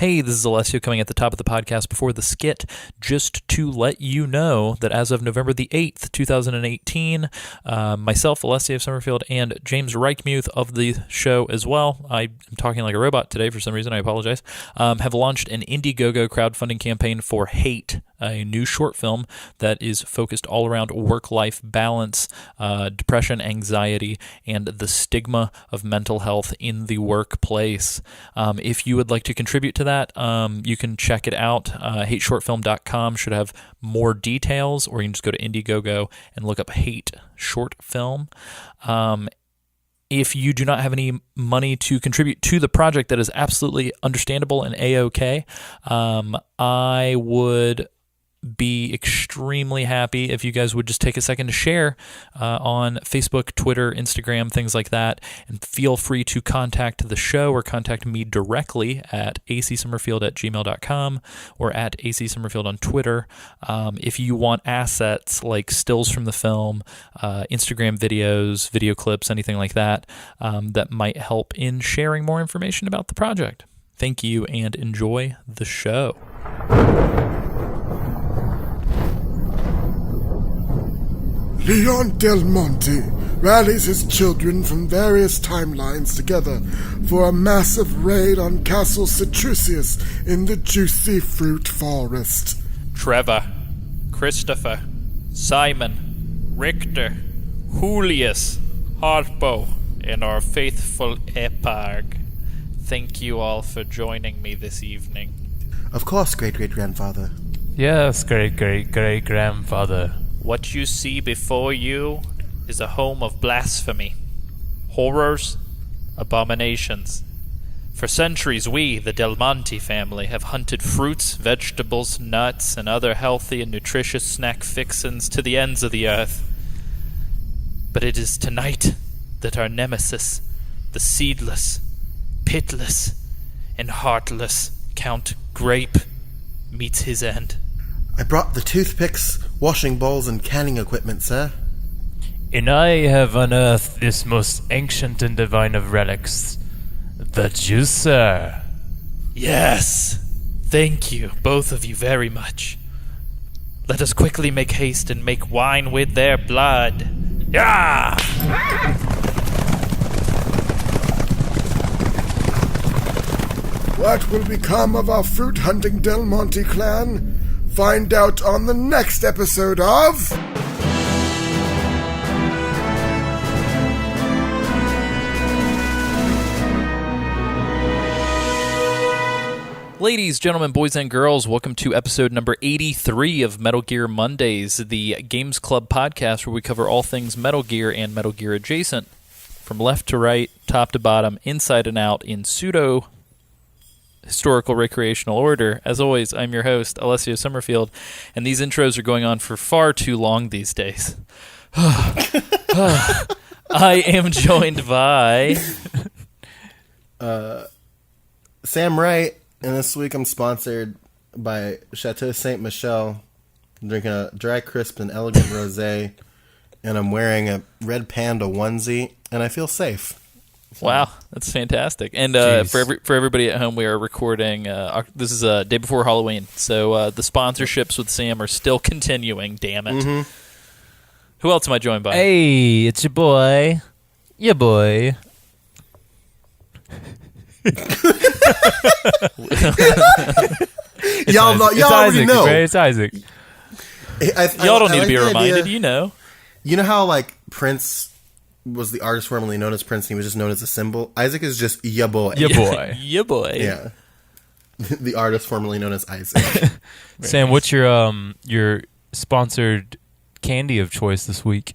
Hey, this is Alessio coming at the top of the podcast before the skit, just to let you know that as of November the 8th, 2018, myself, Alessio Summerfield, and James Reichmuth of the show as well, I am talking like a robot today for some reason, I apologize, have launched an Indiegogo crowdfunding campaign for Hate, a new short film that is focused all around work-life balance, depression, anxiety, and the stigma of mental health in the workplace. If you would like to contribute to that, you can check it out. HateShortFilm.com should have more details, or you can just go to Indiegogo and look up Hate Short Film. If you do not have any money to contribute to the project, that is absolutely understandable and A-OK. I would be extremely happy if you guys would just take a second to share on Facebook, Twitter, Instagram, things like that, and feel free to contact the show or contact me directly at acsummerfield@gmail.com or at acsummerfield on Twitter. If you want assets like stills from the film, Instagram videos, video clips, anything like that, that might help in sharing more information about the project. Thank you and enjoy the show. Leon Del Monte rallies his children from various timelines together for a massive raid on Castle Citrusius in the Juicy Fruit Forest. Trevor, Christopher, Simon, Richter, Julius, Harpo, and our faithful Epag. Thank you all for joining me this evening. Of course, great-great-grandfather. Yes, great-great-great-grandfather. What you see before you is a home of blasphemy, horrors, abominations. For centuries, we, the Del Monte family, have hunted fruits, vegetables, nuts, and other healthy and nutritious snack fixins to the ends of the earth. But it is tonight that our nemesis, the seedless, pitless, and heartless Count Grape, meets his end. I brought the toothpicks, washing bowls, and canning equipment, sir. And I have unearthed this most ancient and divine of relics, the juicer. Yes! Thank you, both of you, very much. Let us quickly make haste and make wine with their blood. Yeah! What will become of our fruit-hunting Del Monte clan? Find out on the next episode of... Ladies, gentlemen, boys, and girls, welcome to episode number 83 of Metal Gear Mondays, the Games Club podcast where we cover all things Metal Gear and Metal Gear adjacent, from left to right, top to bottom, inside and out, in pseudo historical recreational order. As always, I'm your host, Alessio Summerfield, and these intros are going on for far too long these days. I am joined by... Sam Wright, and this week I'm sponsored by Chateau Saint Michel. I'm drinking a dry, crisp, and elegant rosé, and I'm wearing a red panda onesie, and I feel safe. Wow, that's fantastic. And for everybody at home, we are recording, this is a day before Halloween, so the sponsorships with Sam are still continuing, damn it. Mm-hmm. Who else am I joined by? Hey, it's your boy. Your boy. Y'all already Isaac, know. Right? It's Isaac. Y'all don't need to be reminded, you know. You know how, like, Prince was the artist formerly known as Prince, and he was just known as a symbol? Isaac is just ya boy. Ya boy. Ya boy. Yeah. The artist formerly known as Isaac. Sam, what's your sponsored candy of choice this week?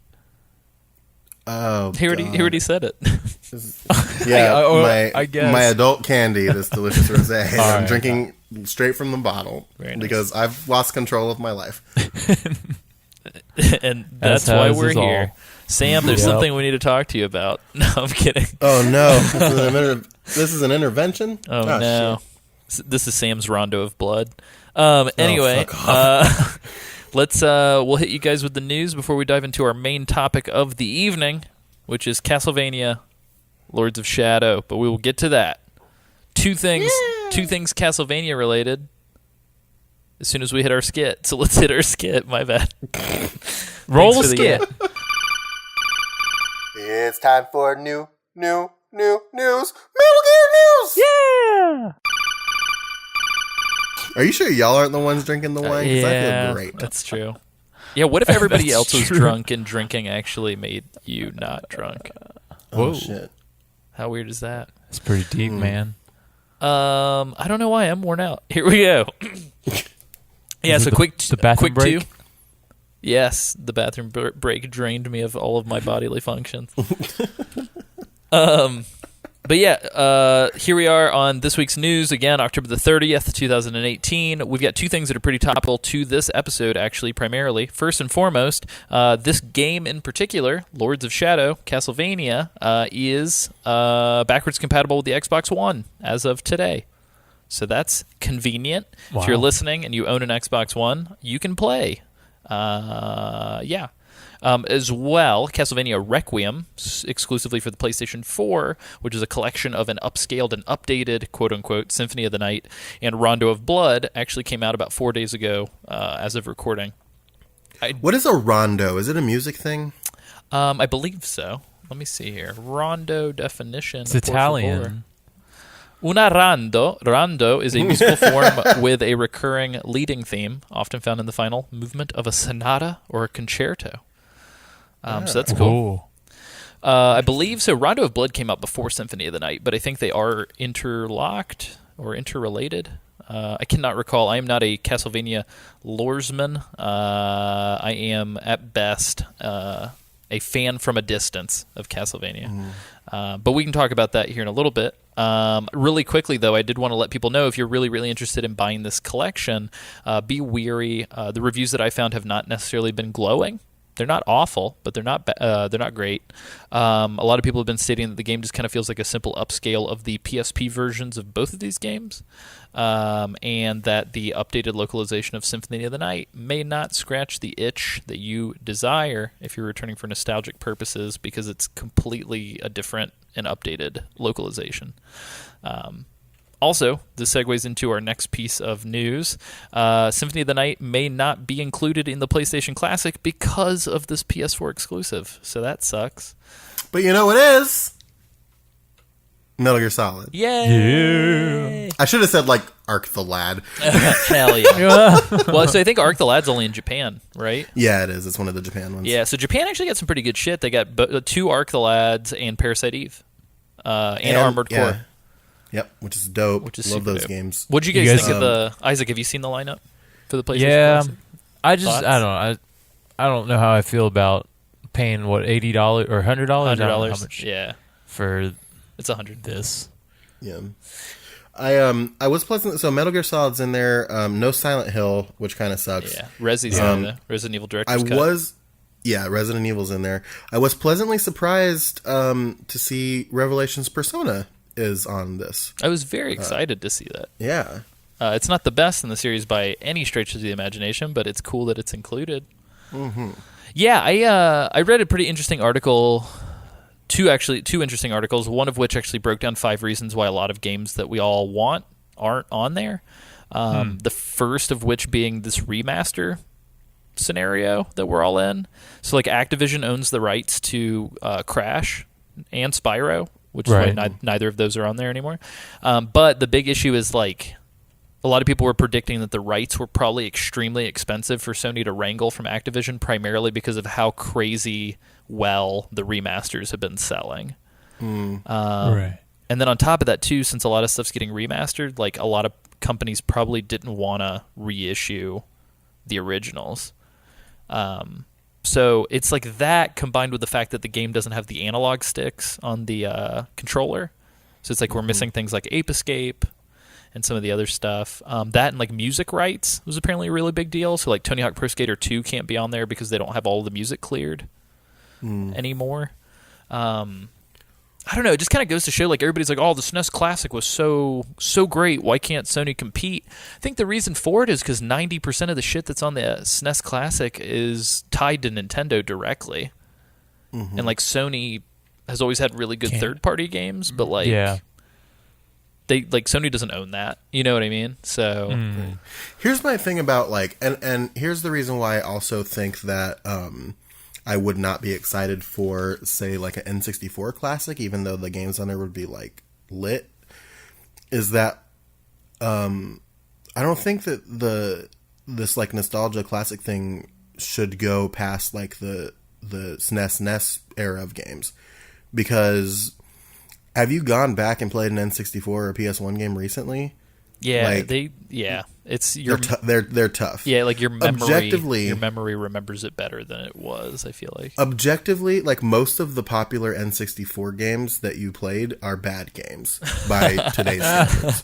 Oh, he already said it. Yeah, I guess. My adult candy, this delicious rosé. I'm right, drinking straight from the bottle because I've lost control of my life. And that's why we're here. Sam, there's something we need to talk to you about. No, I'm kidding. Oh, no. This is an intervention? Oh no. Shit. This is Sam's rondo of blood. Anyway, we'll hit you guys with the news before we dive into our main topic of the evening, which is Castlevania Lords of Shadow. But we will get to that. Two things two things Castlevania related. As soon as we hit our skit, so let's hit our skit. My bad. Roll Thanks the for skit. It's time for new news. Metal Gear news. Yeah. Are you sure y'all aren't the ones drinking the wine? Because I feel great. That's true. Yeah, what if everybody That's else was true. drunk and drinking actually made you not drunk? Oh Whoa. shit. How weird is that? It's pretty deep, man. I don't know why I'm worn out. Here we go. Yeah, Is so it the bathroom quick break? two. Yes, the bathroom break drained me of all of my bodily functions. But yeah, here we are on this week's news. Again, October the 30th, 2018. We've got two things that are pretty topical to this episode, actually, primarily. First and foremost, this game in particular, Lords of Shadow, Castlevania, is backwards compatible with the Xbox One as of today. So that's convenient. Wow. If you're listening and you own an Xbox One, you can play. Yeah. As well, Castlevania Requiem, exclusively for the PlayStation 4, which is a collection of an upscaled and updated, quote-unquote, Symphony of the Night, and Rondo of Blood, actually came out about 4 days ago as of recording. What is a rondo? Is it a music thing? I believe so. Let me see here. Rondo definition. It's por Italian. favor. Una rondo. Rondo is a musical form with a recurring leading theme, often found in the final movement of a sonata or a concerto. So that's cool. I believe so. Rondo of Blood came out before Symphony of the Night, but I think they are interlocked or interrelated. I cannot recall. I am not a Castlevania loresman. I am, at best, a fan from a distance of Castlevania. But we can talk about that here in a little bit. Really quickly, though, I did want to let people know, if you're really, really interested in buying this collection, be wary. The reviews that I found have not necessarily been glowing. They're not awful, but they're not great. A lot of people have been stating that the game just kind of feels like a simple upscale of the PSP versions of both of these games, and that the updated localization of Symphony of the Night may not scratch the itch that you desire if you're returning for nostalgic purposes, because it's completely a different and updated localization. Also, this segues into our next piece of news. Symphony of the Night may not be included in the PlayStation Classic because of this PS4 exclusive, so that sucks. But you know what is? Metal Gear Solid. Yay! I should have said, like, Arc the Lad. Hell yeah. Well, so I think Arc the Lad's only in Japan, right? Yeah, it is. It's one of the Japan ones. Yeah, so Japan actually got some pretty good shit. They got two Arc the Lads and Parasite Eve, and Armored Core. Yep, which is dope. Which is Love super those dope. games. What'd you guys think of the... Isaac, have you seen the lineup for the PlayStation Yeah, Classic? I just Thoughts? I don't know. I don't know how I feel about paying $80 or $100. I don't know how much Yeah, for it's $100. this. Yeah. I was pleasant. So Metal Gear Solid's in there. No Silent Hill, which kind of sucks. Yeah, Resi's in the Resident Evil Director's Cut. Resident Evil's in there. I was pleasantly surprised to see Revelations Persona is on this. I was very excited to see that. Yeah. It's not the best in the series by any stretch of the imagination, but it's cool that it's included. Mm-hmm. Yeah, I read a pretty interesting article. Two interesting articles, one of which actually broke down 5 reasons why a lot of games that we all want aren't on there. The first of which being this remaster scenario that we're all in. So, like, Activision owns the rights to Crash and Spyro, which is why neither of those are on there anymore. But the big issue is, like, a lot of people were predicting that the rights were probably extremely expensive for Sony to wrangle from Activision, primarily because of how crazy well the remasters have been selling. Right. And then on top of that, too, since a lot of stuff's getting remastered, like, a lot of companies probably didn't want to reissue the originals. So it's like that combined with the fact that the game doesn't have the analog sticks on the controller. So it's like we're missing things like Ape Escape and some of the other stuff. That and like music rights was apparently a really big deal. So like Tony Hawk Pro Skater 2 can't be on there because they don't have all the music cleared anymore. I don't know. It just kind of goes to show, like, everybody's like, oh, the SNES Classic was so great. Why can't Sony compete? I think the reason for it is because 90% of the shit that's on the SNES Classic is tied to Nintendo directly. And, like, Sony has always had really good third-party games, but, like, Sony doesn't own that. You know what I mean? So Here's my thing about and here's the reason why I also think that I would not be excited for, say, like an N64 classic, even though the games on there would be like lit. Is that I don't think that this like nostalgia classic thing should go past like the SNES NES era of games, because have you gone back and played an N64 or a PS1 game recently? Yeah, they're tough. Yeah, like your Objectively, memory remembers it better than it was, I feel like. Objectively, like most of the popular N64 games that you played are bad games by today's standards.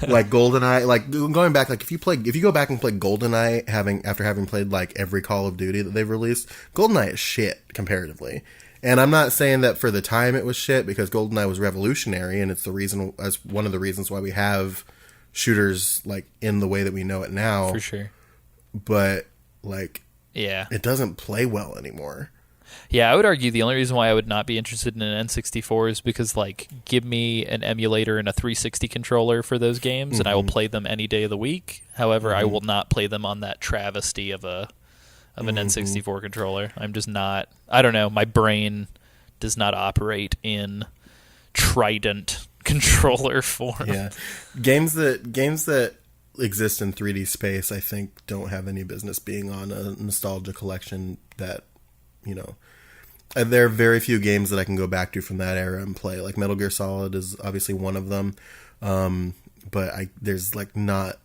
Like GoldenEye, like going back, like if you go back and play GoldenEye after having played like every Call of Duty that they've released, GoldenEye is shit comparatively. And I'm not saying that for the time it was shit, because GoldenEye was revolutionary, and it's one of the reasons why we have shooters like in the way that we know it now. For sure. But like, yeah, it doesn't play well anymore. Yeah, I would argue the only reason why I would not be interested in an N64 is because, like, give me an emulator and a 360 controller for those games, and I will play them any day of the week. However, I will not play them on that travesty of an N64 controller. I'm just not. I don't know. My brain does not operate in Trident controller form. Yeah, games that exist in 3D space, I think, don't have any business being on a nostalgia collection. That, you know, there are very few games that I can go back to from that era and play. Like Metal Gear Solid is obviously one of them, but there's not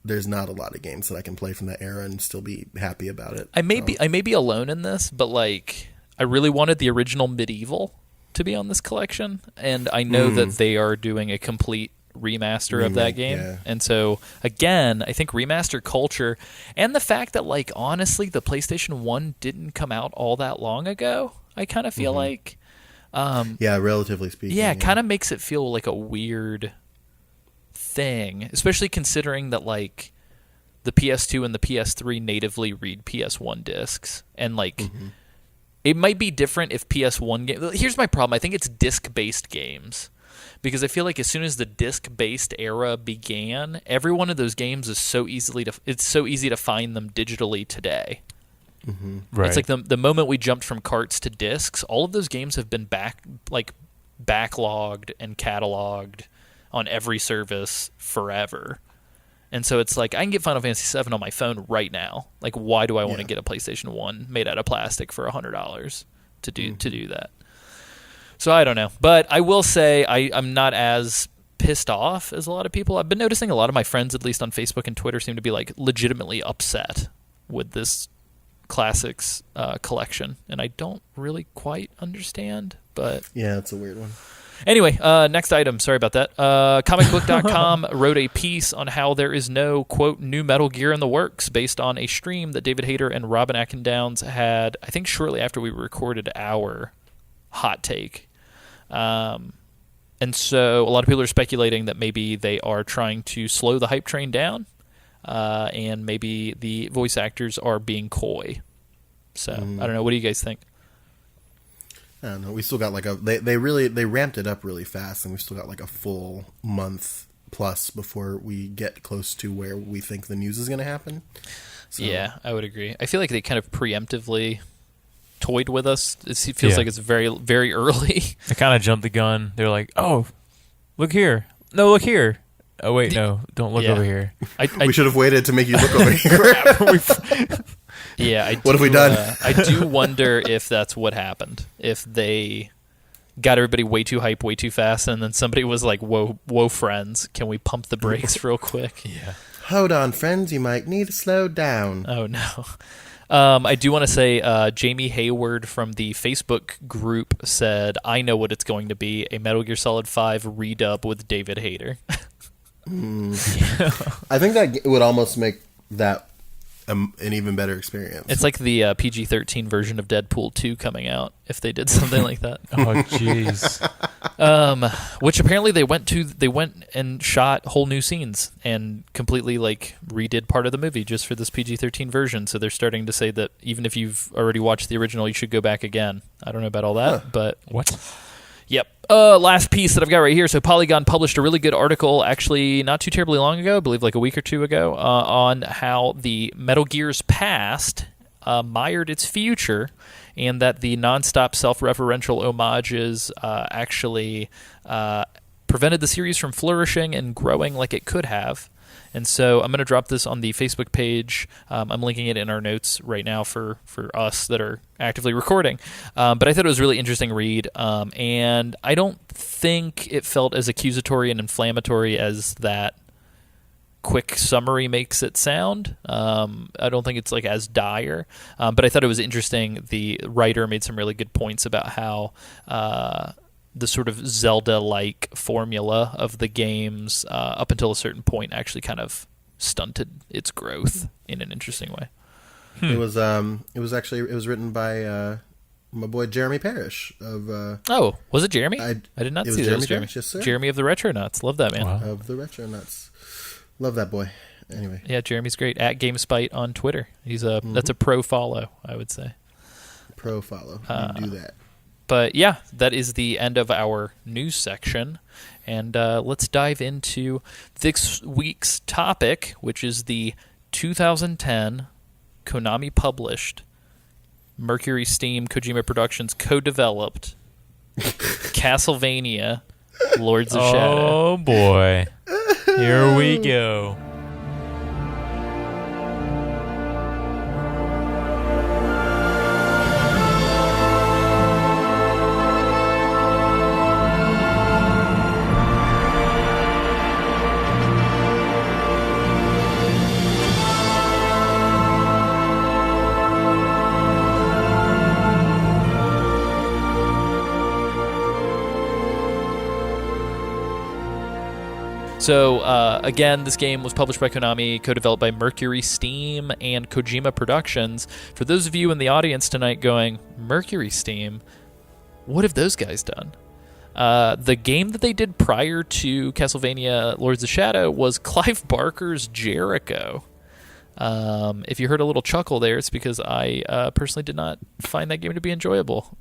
a lot of games that I can play from that era and still be happy about it. I may be alone in this, but like I really wanted the original Medieval to be on this collection, and I know that they are doing a complete remaster of that game. Yeah. And so again, I think remaster culture and the fact that, like, honestly the PlayStation 1 didn't come out all that long ago, I kind of feel like relatively speaking, kind of makes it feel like a weird thing, especially considering that, like, the PS2 and the PS3 natively read PS1 discs, and like it might be different if PS1 game. Here's my problem. I think it's disc-based games, because I feel like as soon as the disc-based era began, every one of those games is so easy to find them digitally today. Right. It's like the moment we jumped from carts to discs, all of those games have been backlogged and cataloged on every service forever. And so it's like I can get Final Fantasy VII on my phone right now. Like, why do I want to get a PlayStation 1 made out of plastic for $100 to do that? So I don't know. But I will say I'm not as pissed off as a lot of people. I've been noticing a lot of my friends, at least on Facebook and Twitter, seem to be like legitimately upset with this classics collection. And I don't really quite understand. But yeah, it's a weird one. Anyway, next item. Sorry about that. Comicbook.com wrote a piece on how there is no, quote, new Metal Gear in the works, based on a stream that David Hayter and Robin Atkindowns had, I think, shortly after we recorded our hot take. And so a lot of people are speculating that maybe they are trying to slow the hype train down, and maybe the voice actors are being coy. So I don't know. What do you guys think? I don't know. We still got like they ramped it up really fast, and we still got like a full month plus before we get close to where we think the news is going to happen. So. Yeah, I would agree. I feel like they kind of preemptively toyed with us. It feels like it's very, very early. They kind of jumped the gun. They're like, "Oh, look here! No, look here! Oh wait, no, don't look over here." We should have waited to make you look over here. Yeah, what have we done? I do wonder if that's what happened. If they got everybody way too hype, way too fast, and then somebody was like, "Whoa, friends, can we pump the brakes real quick?" Yeah. Hold on, friends, you might need to slow down. Oh no. I do want to say Jamie Hayward from the Facebook group said, "I know what it's going to be: a Metal Gear Solid 5 redub with David Hayter." I think that would almost make that an even better experience. It's like the PG-13 version of Deadpool 2 coming out, if they did something like that. Oh, jeez. Which apparently they went and shot whole new scenes and completely like redid part of the movie just for this PG-13 version. So they're starting to say that even if you've already watched the original, you should go back again. I don't know about all that, but what? Yep. Last piece that I've got right here. So Polygon published a really good article, actually not too terribly long ago, I believe like a week or two ago, on how the Metal Gear's past mired its future, and that the nonstop self-referential homages actually prevented the series from flourishing and growing like it could have. And so I'm going to drop this on the Facebook page. I'm linking it in our notes right now for us that are actively recording. But I thought it was a really interesting read. And I don't think it felt as accusatory and inflammatory as that quick summary makes it sound. I don't think it's like as dire. But I thought it was interesting. The writer made some really good points about how the sort of Zelda-like formula of the games up until a certain point actually kind of stunted its growth in an interesting way. It was written by my boy Jeremy Parrish of was it Jeremy? I did not see that. Jeremy. Yes, sir. Jeremy of the Retronauts. Love that man. Wow. Of the Retronauts. Love that boy. Anyway. Yeah, Jeremy's great. At GameSpite on Twitter. He's that's a pro follow, I would say. Pro follow. You do that. But yeah, that is the end of our news section. And let's dive into this week's topic, which is the 2010 Konami published, Mercury Steam Kojima Productions co-developed Castlevania Lords of Shadow. Oh boy. Here we go. So, again, this game was published by Konami, co-developed by Mercury Steam and Kojima Productions. For those of you in the audience tonight going, Mercury Steam, what have those guys done? The game that they did prior to Castlevania Lords of Shadow was Clive Barker's Jericho. If you heard a little chuckle there, it's because I personally did not find that game to be enjoyable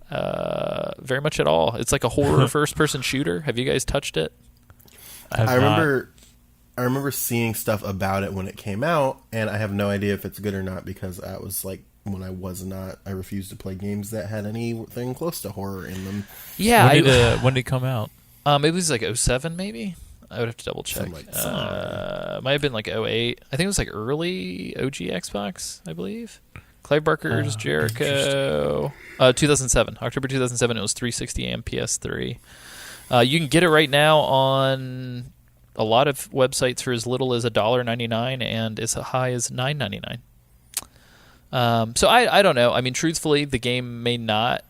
very much at all. It's like a horror first-person shooter. Have you guys touched it? I remember seeing stuff about it when it came out, and I have no idea if it's good or not because I was like, when I refused to play games that had anything close to horror in them. Yeah. When did it come out? It was like 2007 maybe. I would have to double check. Might have been like 2008. I think it was like early OG Xbox, I believe. Clive Barker's Jericho. 2007. October 2007. It was 360 and PS3. You can get it right now on a lot of websites for as little as $1.99 and as high as $9.99. So I don't know. I mean, truthfully, the game may not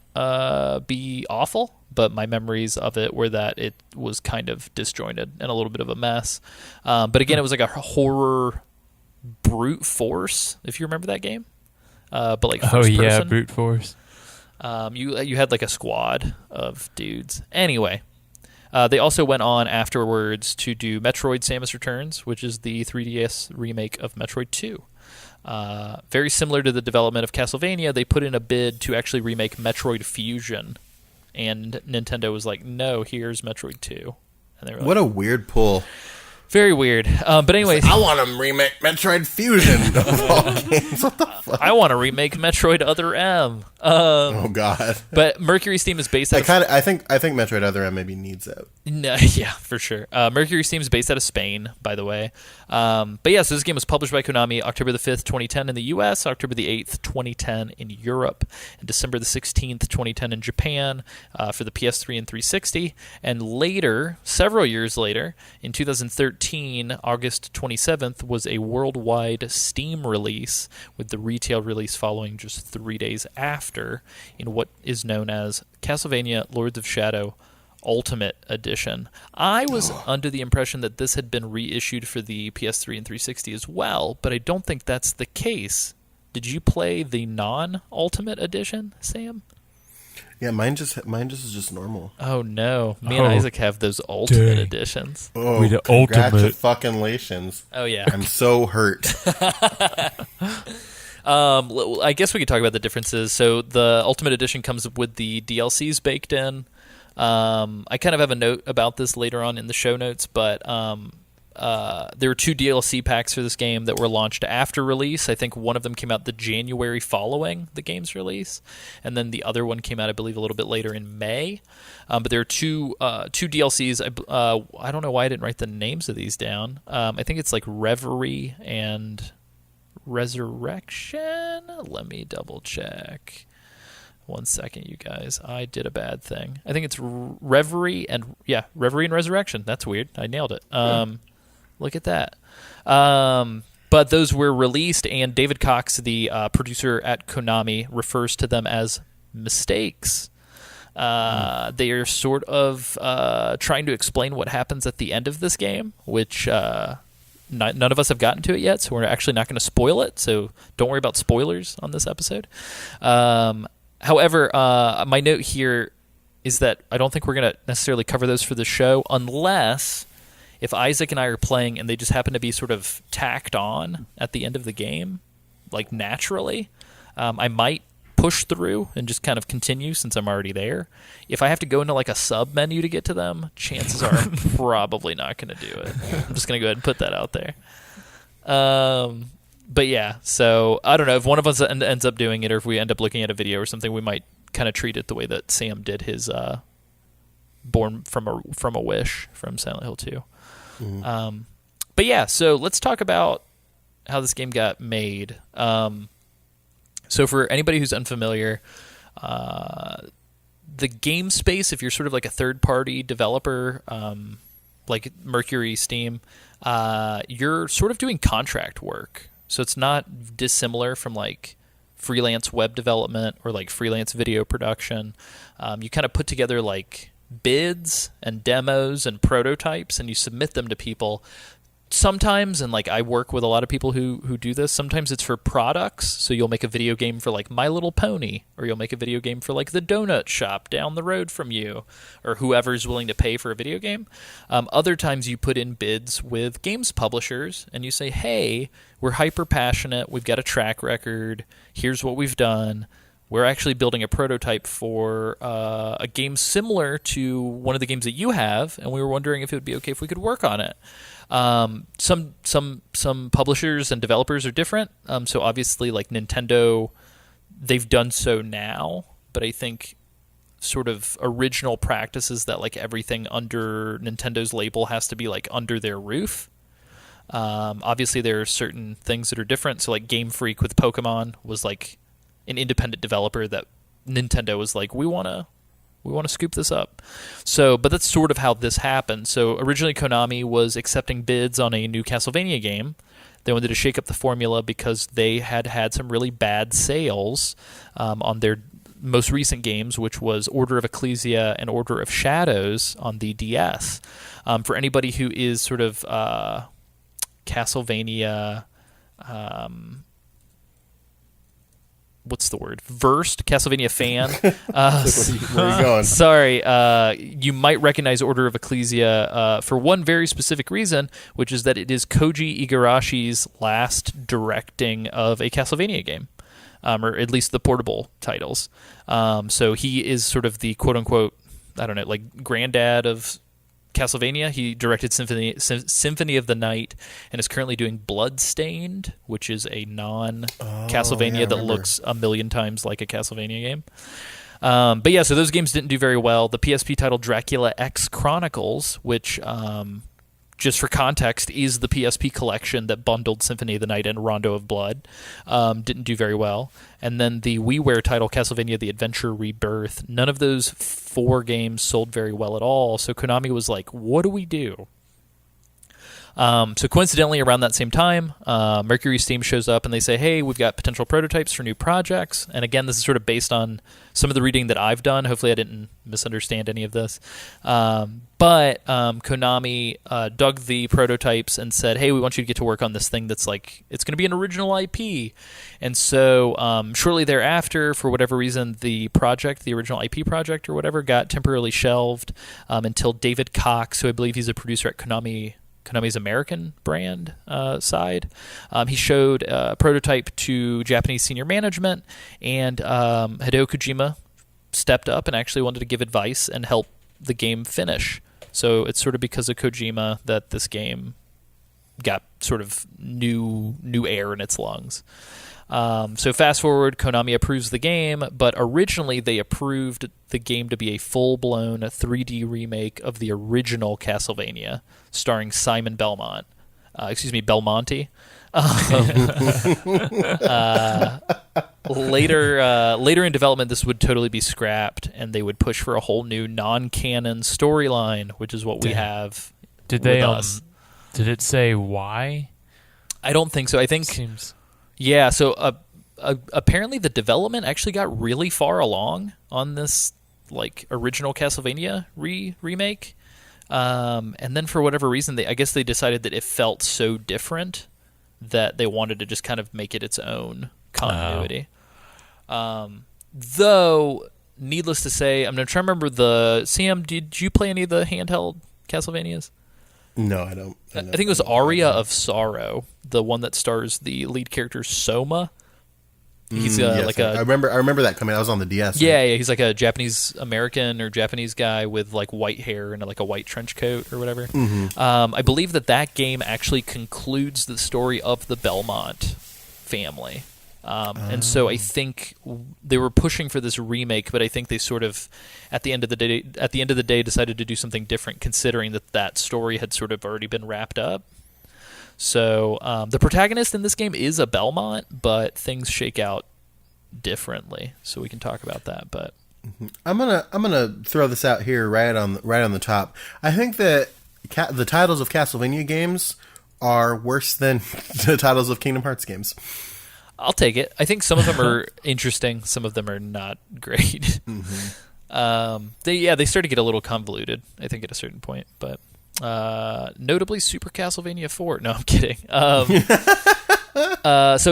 be awful, but my memories of it were that it was kind of disjointed and a little bit of a mess. But again, it was like a horror brute force, if you remember that game. But like first person. Brute force. You had like a squad of dudes. Anyway. They also went on afterwards to do Metroid Samus Returns, which is the 3DS remake of Metroid 2. Very similar to the development of Castlevania, they put in a bid to actually remake Metroid Fusion. And Nintendo was like, no, here's Metroid 2. And they were like, what a weird pull. Very weird. But anyway, I want to remake Metroid Fusion of all games. What the fuck? I want to remake Metroid Other M. Oh God! But Mercury Steam is based. I think Metroid Other M maybe needs it. No, yeah, for sure. Mercury Steam is based out of Spain, by the way. But yeah, so this game was published by Konami October the 5th, 2010 in the U.S., October the 8th, 2010 in Europe, and December the 16th, 2010 in Japan for the PS3 and 360. And later, several years later, in 2013, August 27th, was a worldwide Steam release, with the retail release following just 3 days after in what is known as Castlevania Lords of Shadow Ultimate Edition. I was under the impression that this had been reissued for the PS3 and 360 as well, but I don't think that's the case. Did you play the non-Ultimate Edition, Sam? Yeah, mine just is just normal. Oh no, me and Isaac have those Ultimate Editions. Oh, we the ultimate. Congratulations. Oh yeah, I'm so hurt. I guess we could talk about the differences. So the Ultimate Edition comes with the DLCs baked in. I kind of have a note about this later on in the show notes, but there were 2 DLC packs for this game that were launched after release. I think one of them came out the January following the game's release, and then the other one came out, I believe, a little bit later in May. But there are two DLCs. I don't know why I didn't write the names of these down. I think it's like Reverie and Resurrection. Let me double check. 1 second, you guys. I did a bad thing. I think it's Reverie and Resurrection. That's weird. I nailed it. Look at that. But those were released, and David Cox, the producer at Konami, refers to them as mistakes. They are sort of trying to explain what happens at the end of this game, which none of us have gotten to it yet, so we're actually not going to spoil it. So don't worry about spoilers on this episode. However, my note here is that I don't think we're going to necessarily cover those for the show unless if Isaac and I are playing and they just happen to be sort of tacked on at the end of the game, like naturally. I might push through and just kind of continue since I'm already there. If I have to go into like a sub menu to get to them, chances are I'm probably not going to do it. I'm just going to go ahead and put that out there. But yeah, so I don't know if one of us ends up doing it, or if we end up looking at a video or something, we might kind of treat it the way that Sam did his Born from a Wish from Silent Hill 2. Mm-hmm. But yeah, so let's talk about how this game got made. So for anybody who's unfamiliar, the game space, if you're sort of like a third-party developer, like Mercury, Steam, you're sort of doing contract work. So it's not dissimilar from like freelance web development or like freelance video production. You kind of put together like bids and demos and prototypes, and you submit them to people. Sometimes, and like I work with a lot of people who do this, sometimes it's for products. So you'll make a video game for like My Little Pony, or you'll make a video game for like the donut shop down the road from you, or whoever's willing to pay for a video game. Other times you put in bids with games publishers and you say, hey, we're hyper passionate, we've got a track record, here's what we've done. We're actually building a prototype for a game similar to one of the games that you have, and we were wondering if it would be okay if we could work on it. Some publishers and developers are different. So obviously, like Nintendo, they've done so now, but I think sort of original practice is that like everything under Nintendo's label has to be like under their roof. Obviously, there are certain things that are different. So like Game Freak with Pokemon was like an independent developer that Nintendo was like, we want to scoop this up. So, but that's sort of how this happened. So originally Konami was accepting bids on a new Castlevania game. They wanted to shake up the formula because they had some really bad sales on their most recent games, which was Order of Ecclesia and Order of Shadows on the DS. For anybody who is sort of Castlevania... what's the word? Versed Castlevania fan. Where are you going? Sorry, you might recognize Order of Ecclesia for one very specific reason, which is that it is Koji Igarashi's last directing of a Castlevania game, or at least the portable titles. So he is sort of the quote-unquote, I don't know, like granddad of Castlevania. He directed Symphony of the Night and is currently doing Bloodstained, which is a non-Castlevania that looks a million times like a Castlevania game. But yeah, so those games didn't do very well. The PSP title Dracula X Chronicles, which, just for context, is the PSP collection that bundled Symphony of the Night and Rondo of Blood, didn't do very well. And then the WiiWare title Castlevania The Adventure Rebirth, none of those 4 games sold very well at all. So Konami was like, what do we do? So coincidentally, around that same time, Mercury Steam shows up and they say, hey, we've got potential prototypes for new projects. And again, this is sort of based on some of the reading that I've done. Hopefully I didn't misunderstand any of this. But Konami dug the prototypes and said, hey, we want you to get to work on this thing that's like, it's going to be an original IP. And so shortly thereafter, for whatever reason, the original IP project or whatever, got temporarily shelved until David Cox, who I believe he's a producer at Konami's American brand side. He showed a prototype to Japanese senior management, and Hideo Kojima stepped up and actually wanted to give advice and help the game finish. So it's sort of because of Kojima that this game got sort of new air in its lungs. So fast forward, Konami approves the game, but originally they approved the game to be a full-blown 3D remake of the original Castlevania, starring Simon Belmont. Belmonte. Later in development, this would totally be scrapped, and they would push for a whole new non-canon storyline, which is what we have. Did it say why? I don't think so. I think yeah. So apparently, the development actually got really far along on this like original Castlevania remake. And then for whatever reason, I guess they decided that it felt so different that they wanted to just kind of make it its own continuity. Though, needless to say, I'm going to try to remember Sam, did you play any of the handheld Castlevanias? No, I don't. I think it was Aria of Sorrow, the one that stars the lead character Soma. He's I remember that coming. I was on the DS. Yeah, he's like a Japanese American or Japanese guy with like white hair and like a white trench coat or whatever. Mm-hmm. I believe that game actually concludes the story of the Belmont family. And so I think they were pushing for this remake, but I think they sort of at the end of the day decided to do something different, considering that story had sort of already been wrapped up. So the protagonist in this game is a Belmont, but things shake out differently. So we can talk about that. But I'm gonna throw this out here right on the top. I think that the titles of Castlevania games are worse than the titles of Kingdom Hearts games. I'll take it. I think some of them are interesting. Some of them are not great. Mm-hmm. They start to get a little convoluted, I think, at a certain point. But notably, Super Castlevania 4. No, I'm kidding. So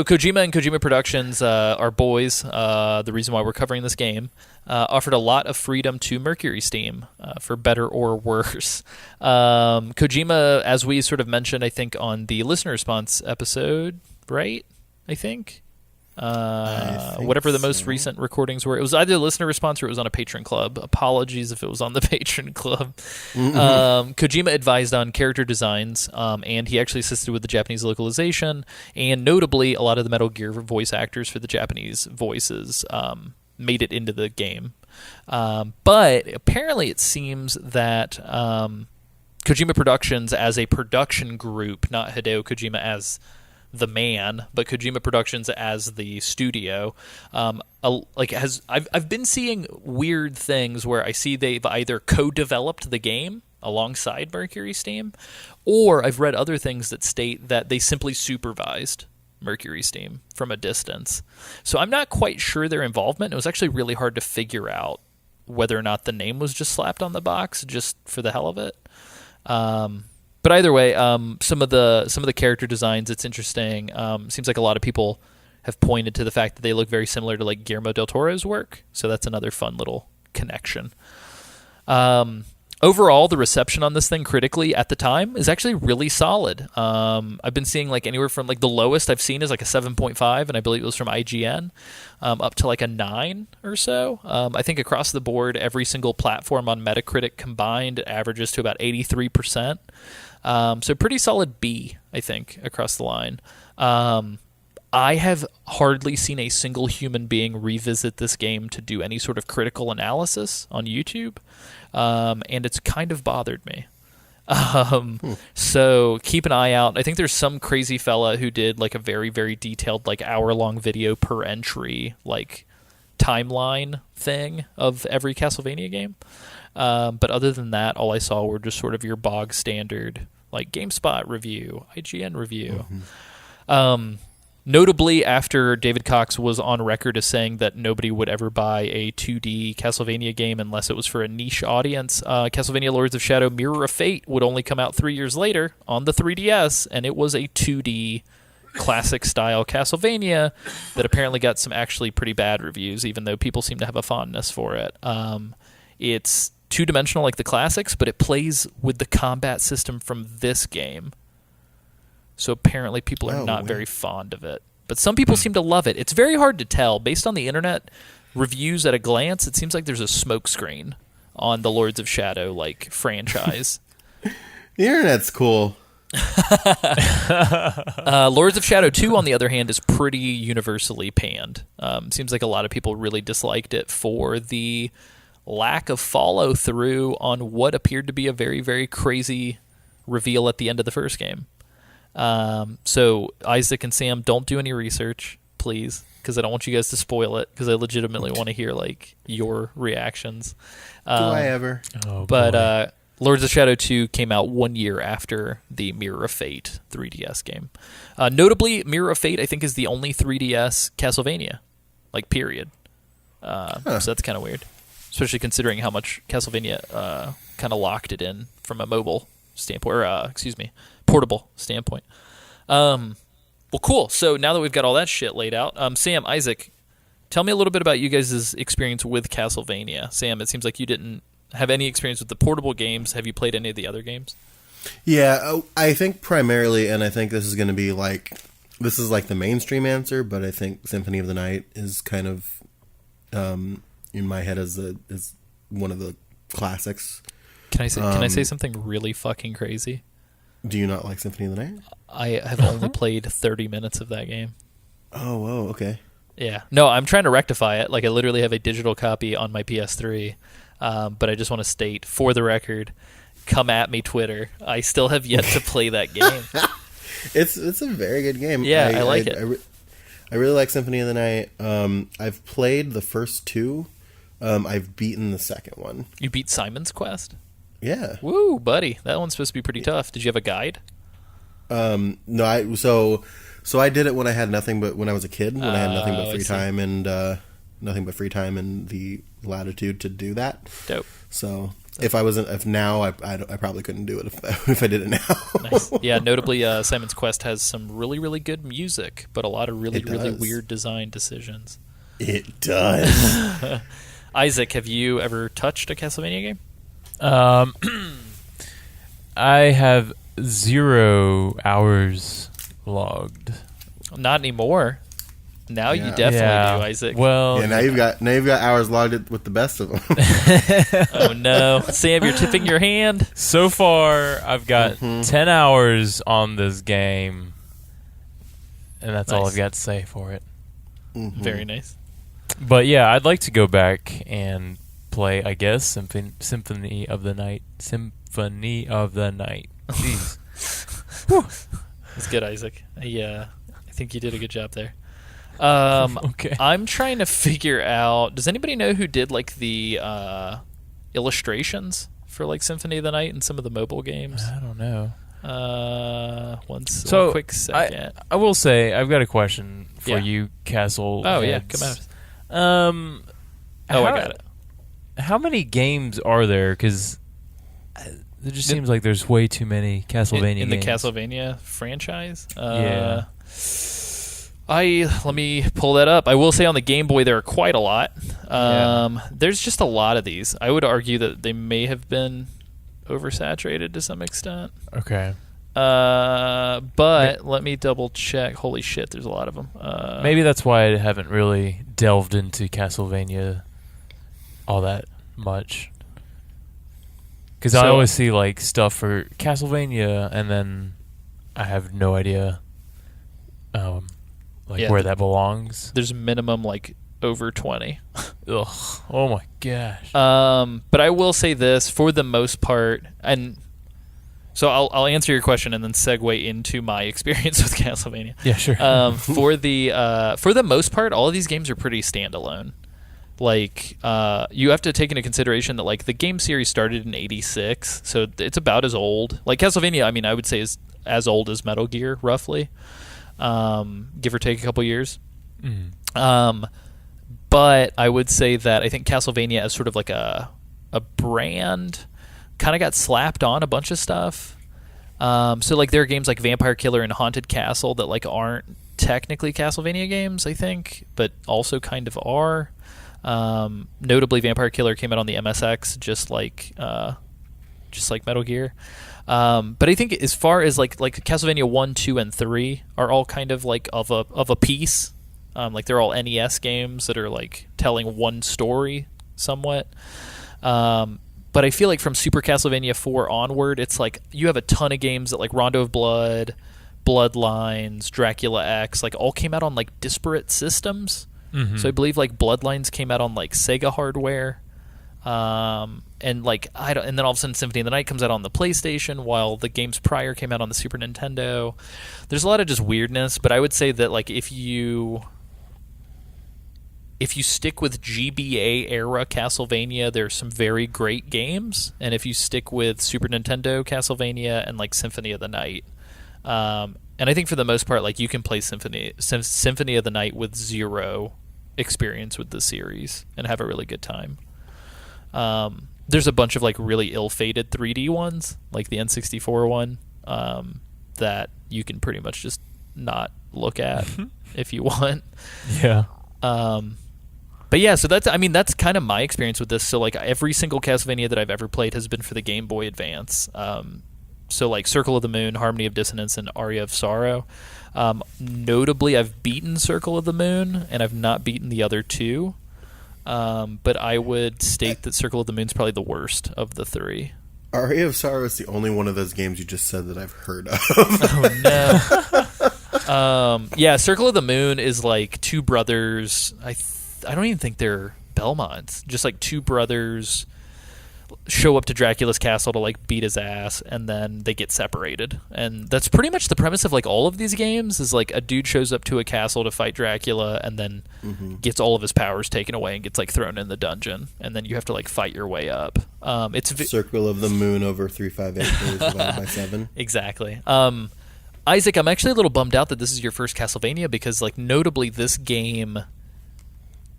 Kojima and Kojima Productions, our boys, the reason why we're covering this game, offered a lot of freedom to Mercury Steam, for better or worse. Kojima, as we sort of mentioned, I think, on the listener response episode, right? I think whatever the most recent recordings were, it was either a listener response or it was on a patron club. Apologies if it was on the patron club. Kojima advised on character designs, and he actually assisted with the Japanese localization, and notably a lot of the Metal Gear voice actors for the Japanese voices made it into the game. But apparently it seems that Kojima Productions as a production group, not Hideo Kojima as the man, but Kojima Productions as the studio, I've been seeing weird things where I see they've either co-developed the game alongside Mercury Steam, or I've read other things that state that they simply supervised Mercury Steam from a distance. So I'm not quite sure their involvement. It was actually really hard to figure out whether or not the name was just slapped on the box just for the hell of it. But either way, some of the character designs, it's interesting. Seems like a lot of people have pointed to the fact that they look very similar to like Guillermo del Toro's work, so that's another fun little connection. Overall, the reception on this thing critically at the time is actually really solid. I've been seeing like anywhere from like the lowest I've seen is like a 7.5, and I believe it was from IGN, up to like a 9 or so. I think across the board, every single platform on Metacritic combined averages to about 83%. So pretty solid B, I think, across the line. I have hardly seen a single human being revisit this game to do any sort of critical analysis on YouTube, and it's kind of bothered me. So keep an eye out. I think there's some crazy fella who did like a very, very detailed like hour-long video per entry like timeline thing of every Castlevania game. But other than that, all I saw were just sort of your bog standard like GameSpot review, IGN review. Notably, after David Cox was on record as saying that nobody would ever buy a 2D Castlevania game unless it was for a niche audience, Castlevania Lords of Shadow Mirror of Fate would only come out 3 years later on the 3DS, and it was a 2D classic-style Castlevania that apparently got some actually pretty bad reviews, even though people seem to have a fondness for it. It's two-dimensional like the classics, but it plays with the combat system from this game. So apparently people are not very fond of it. But some people seem to love it. It's very hard to tell. Based on the internet reviews at a glance, it seems like there's a smoke screen on the Lords of Shadow franchise. The internet's cool. Lords of Shadow 2, on the other hand, is pretty universally panned. Seems like a lot of people really disliked it for the lack of follow through on what appeared to be a very, very crazy reveal at the end of the first game. So Isaac and Sam, don't do any research, please, because I don't want you guys to spoil it, because I legitimately want to hear your reactions. Do I ever? But Lords of Shadow 2 came out 1 year after the Mirror of Fate 3DS game. Notably, Mirror of Fate, I think, is the only 3DS Castlevania, period. So that's kind of weird, especially considering how much Castlevania kind of locked it in from a mobile standpoint, or portable standpoint. Well, cool. So now that we've got all that shit laid out, Sam, Isaac, tell me a little bit about you guys' experience with Castlevania. Sam, it seems like you didn't have any experience with the portable games. Have you played any of the other games? Yeah, I think primarily, and I think this is going to be this is the mainstream answer, but I think Symphony of the Night is kind of in my head as one of the classics. Can I say something really fucking crazy? Do you not like Symphony of the Night? I have only played 30 minutes of that game. Oh, whoa, okay. Yeah. No, I'm trying to rectify it. I literally have a digital copy on my PS3, but I just want to state, for the record, come at me, Twitter. I still have yet to play that game. It's a very good game. Yeah, I like it. I really like Symphony of the Night. I've played the first two. I've beaten the second one. You beat Simon's Quest? Yeah. Woo, buddy. That one's supposed to be pretty tough. Did you have a guide? No, so I did it when I had nothing but when I was a kid, when I had nothing but free time and the latitude to do that. Dope. So if now I probably couldn't do it if I did it now. Nice. Yeah, notably Simon's Quest has some really, really good music, but a lot of really, really weird design decisions. It does. Isaac, have you ever touched a Castlevania game? I have 0 hours logged. Not anymore. Now you definitely do, Isaac. Well, yeah, now you've got hours logged with the best of them. Oh no, Sam, you're tipping your hand. So far, I've got 10 hours on this game, and that's all I've got to say for it. Mm-hmm. Very nice. But yeah, I'd like to go back and play, I guess, Symphony of the Night. Symphony of the Night. Jeez. That's good, Isaac. I think you did a good job there. Okay. I'm trying to figure out, does anybody know who did the illustrations for Symphony of the Night and some of the mobile games? I don't know. One quick second. I will say, I've got a question for you, Castle. Oh, heads. yeah, come out. I got it. How many games are there? Because it just seems like there's way too many Castlevania in games. the Castlevania franchise. Yeah. Let me pull that up. I will say on the Game Boy there are quite a lot. There's just a lot of these. I would argue that they may have been oversaturated to some extent. Okay. But let me double check. Holy shit, there's a lot of them. Maybe that's why I haven't really delved into Castlevania all that much. Because I always see stuff for Castlevania, and then I have no idea where that belongs. There's minimum over 20. Ugh. Oh my gosh. But I will say this, for the most part, and so I'll answer your question and then segue into my experience with Castlevania. Yeah, sure. For the most part, all of these games are pretty standalone. You have to take into consideration that the game series started in '86, so it's about as old. Castlevania, I mean, I would say is as old as Metal Gear, roughly, give or take a couple years. But I would say that I think Castlevania as sort of a brand kind of got slapped on a bunch of stuff. So there are games like Vampire Killer and Haunted Castle that aren't technically Castlevania games, I think, but also kind of are. Notably, Vampire Killer came out on the MSX, just like Metal Gear. But I think as far as Castlevania 1, 2, and 3 are all kind of of a piece. They're all NES games that are telling one story somewhat. But I feel like from Super Castlevania 4 onward, it's like you have a ton of games that like Rondo of Blood, Bloodlines, Dracula X, like all came out on like disparate systems. Mm-hmm. So I believe like Bloodlines came out on like Sega hardware. And like and then all of a sudden Symphony of the Night comes out on the PlayStation, while the games prior came out on the Super Nintendo. There's a lot of just weirdness, but I would say that like if you stick with GBA era Castlevania, there's some very great games, and if you stick with Super Nintendo Castlevania and like Symphony of the Night, and I think for the most part, like you can play Symphony of the Night with zero experience with the series and have a really good time. There's a bunch of like really ill-fated 3D ones, like the N64 one, that you can pretty much just not look at if you want. Yeah. But yeah, so that's kind of my experience with this. So like every single Castlevania that I've ever played has been for the Game Boy Advance. So like Circle of the Moon, Harmony of Dissonance, and Aria of Sorrow. Notably, I've beaten Circle of the Moon, and I've not beaten the other two. But I would state that Circle of the Moon is probably the worst of the three. Aria of Sorrow is the only one of those games you just said that I've heard of. Oh no. Yeah, Circle of the Moon is like two brothers. I don't even think they're Belmonts. Just like two brothers show up to Dracula's castle to like beat his ass, and then they get separated. And that's pretty much the premise of like all of these games, is like a dude shows up to a castle to fight Dracula and then gets all of his powers taken away and gets like thrown in the dungeon, and then you have to like fight your way up. It's Circle of the Moon over 358 days divided by 7. Exactly. Isaac, I'm actually a little bummed out that this is your first Castlevania, because like notably this game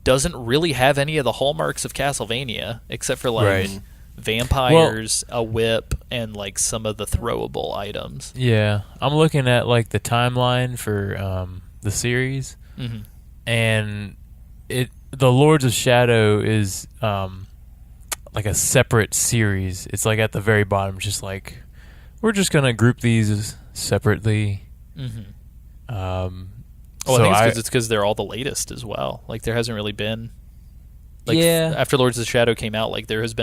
doesn't really have any of the hallmarks of Castlevania, except for like vampires, a whip, and like some of the throwable items. Yeah, I'm looking at like the timeline for the series, and the Lords of Shadow is like a separate series. It's like at the very bottom, just like we're just gonna group these separately. I think it's because they're all the latest as well. Like there hasn't really been, like after Lords of Shadow came out, like there's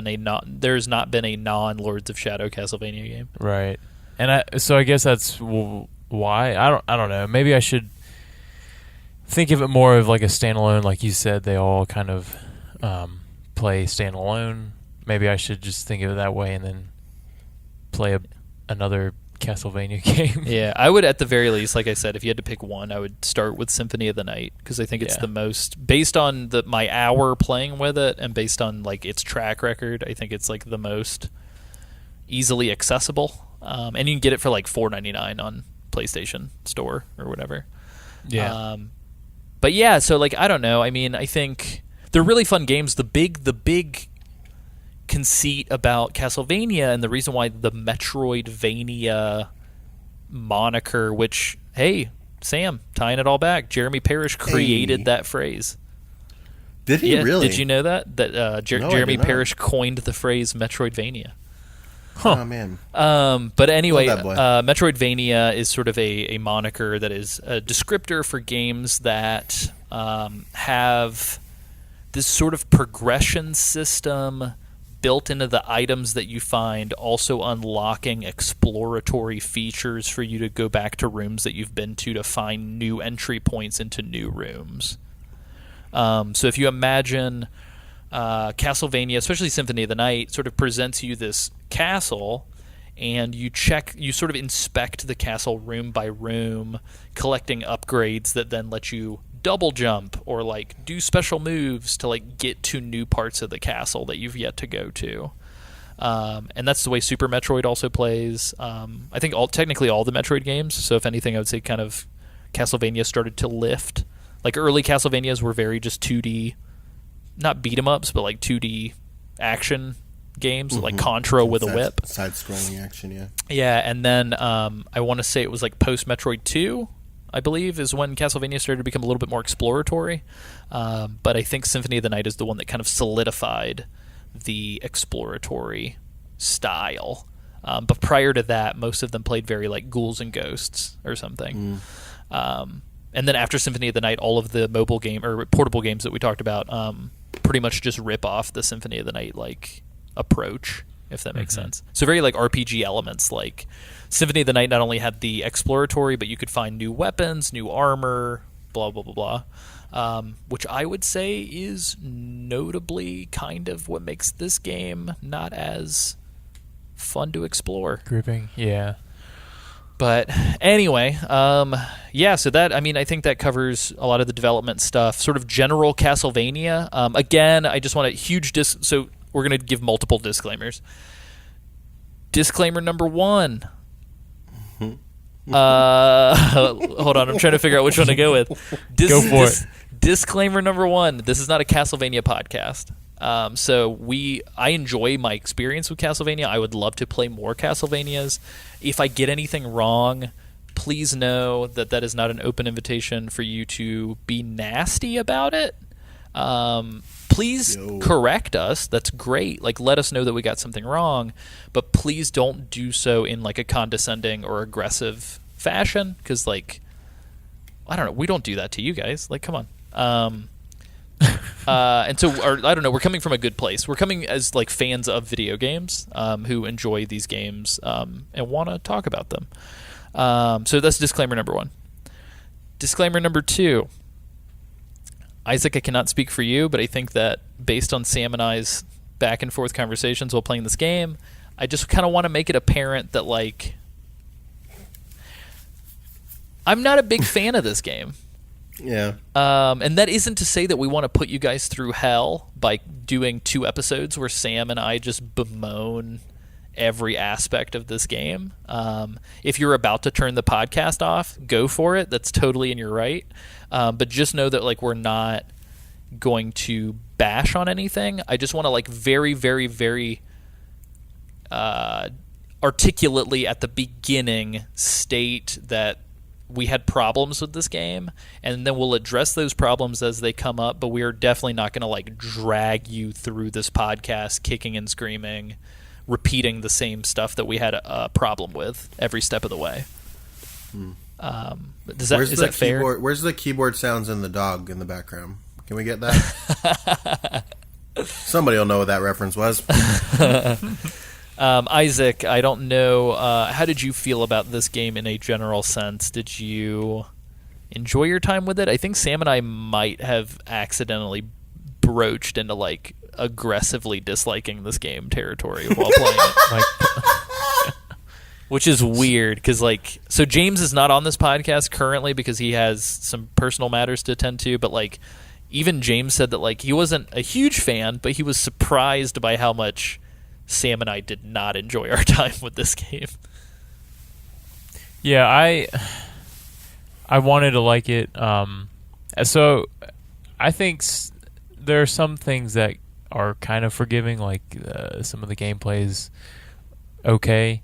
not been a non Lords of Shadow Castlevania game. Right, and I guess that's why I don't know. Maybe I should think of it more of like a standalone. Like you said, they all kind of play standalone. Maybe I should just think of it that way and then play another Castlevania game. Yeah, I would at the very least, like I said, if you had to pick one, I would start with Symphony of the Night, because I think it's the most, based on my hour playing with it and based on like its track record, I think it's like the most easily accessible, and you can get it for like $4.99 on PlayStation Store or whatever. Yeah. But yeah, so like I don't know. I mean, I think they're really fun games. The big conceit about Castlevania, and the reason why the Metroidvania moniker, which, hey, Sam, tying it all back, Jeremy Parish created that phrase. Did he really? Did you know that Jeremy Parish coined the phrase Metroidvania? Oh man. But anyway, Love that boy. Metroidvania is sort of a moniker that is a descriptor for games that have this sort of progression system built into the items that you find, also unlocking exploratory features for you to go back to rooms that you've been to find new entry points into new rooms. So if you imagine Castlevania, especially Symphony of the Night, sort of presents you this castle, and you sort of inspect the castle room by room, collecting upgrades that then let you double jump or like do special moves to like get to new parts of the castle that you've yet to go to. And that's the way Super Metroid also plays. I think technically all the Metroid games. So if anything, I would say kind of Castlevania started to lift. Like early Castlevanias were very just 2D, not beat 'em ups, but like 2D action games, like Contra with a whip. Side-scrolling action, yeah. Yeah, and then I want to say it was like post Metroid 2, I believe, is when Castlevania started to become a little bit more exploratory. But I think Symphony of the Night is the one that kind of solidified the exploratory style. But prior to that, most of them played very like Ghouls and Ghosts or something. And then after Symphony of the Night, all of the mobile game or portable games that we talked about pretty much just rip off the Symphony of the Night like approach, if that makes sense. So very like RPG elements. Like Symphony of the Night not only had the exploratory, but you could find new weapons, new armor, blah blah blah blah, which I would say is notably kind of what makes this game not as fun to explore. Gripping, yeah. But anyway, yeah, so that, I mean, I think that covers a lot of the development stuff, sort of general Castlevania. Again, I just want a huge so we're going to give multiple disclaimers. Disclaimer number 1. Hold on, I'm trying to figure out which one to go with. Go for it. Disclaimer number 1, this is not a Castlevania podcast. So I enjoy my experience with Castlevania. I would love to play more Castlevanias. If I get anything wrong, please know that that is not an open invitation for you to be nasty about it. Please correct us. That's great. Like, let us know that we got something wrong, but please don't do so in like a condescending or aggressive fashion. 'Cause like, I don't know. We don't do that to you guys. Like, come on. And so, I don't know, we're coming from a good place. We're coming as like fans of video games who enjoy these games and want to talk about them. So that's disclaimer number 1. Disclaimer number 2. Isaac, I cannot speak for you, but I think that based on Sam and I's back and forth conversations while playing this game, I just kind of want to make it apparent that like I'm not a big fan of this game. Yeah. And that isn't to say that we want to put you guys through hell by doing 2 episodes where Sam and I just bemoan every aspect of this game. If you're about to turn the podcast off, go for it. That's totally in your right. But just know that like we're not going to bash on anything. I just want to like very, very, very articulately at the beginning state that we had problems with this game, and then we'll address those problems as they come up, but we are definitely not going to like drag you through this podcast kicking and screaming, repeating the same stuff that we had a problem with every step of the way. Is that fair? Where's the keyboard sounds in the dog in the background? Can we get that? Somebody will know what that reference was. Isaac, I don't know, how did you feel about this game in a general sense? Did you enjoy your time with it? I think Sam and I might have accidentally broached into like aggressively disliking this game territory while playing it. Which is weird because like, so James is not on this podcast currently because he has some personal matters to attend to, but like even James said that like he wasn't a huge fan, but he was surprised by how much Sam and I did not enjoy our time with this game. Yeah, I wanted to like it. So I think there are some things that are kind of forgiving, like some of the gameplay is okay.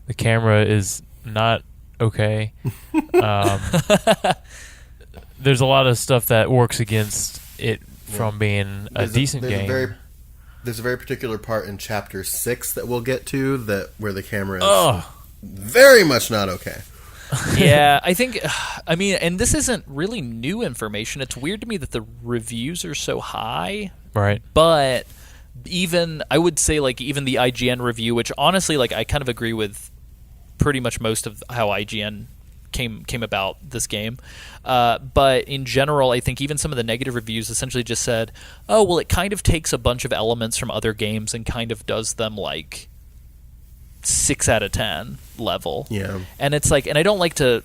The camera is not okay. There's a lot of stuff that works against it from being a decent game. There's a very particular part in Chapter 6 that we'll get to where the camera is very much not okay. Yeah, I think, I mean, and this isn't really new information. It's weird to me that the reviews are so high. Right. But even, I would say, like, even the IGN review, which honestly, like, I kind of agree with pretty much most of how IGN came about this game. But in general, I think even some of the negative reviews essentially just said, oh, well, it kind of takes a bunch of elements from other games and kind of does them like 6 out of 10 level. Yeah. And it's like, and I don't like to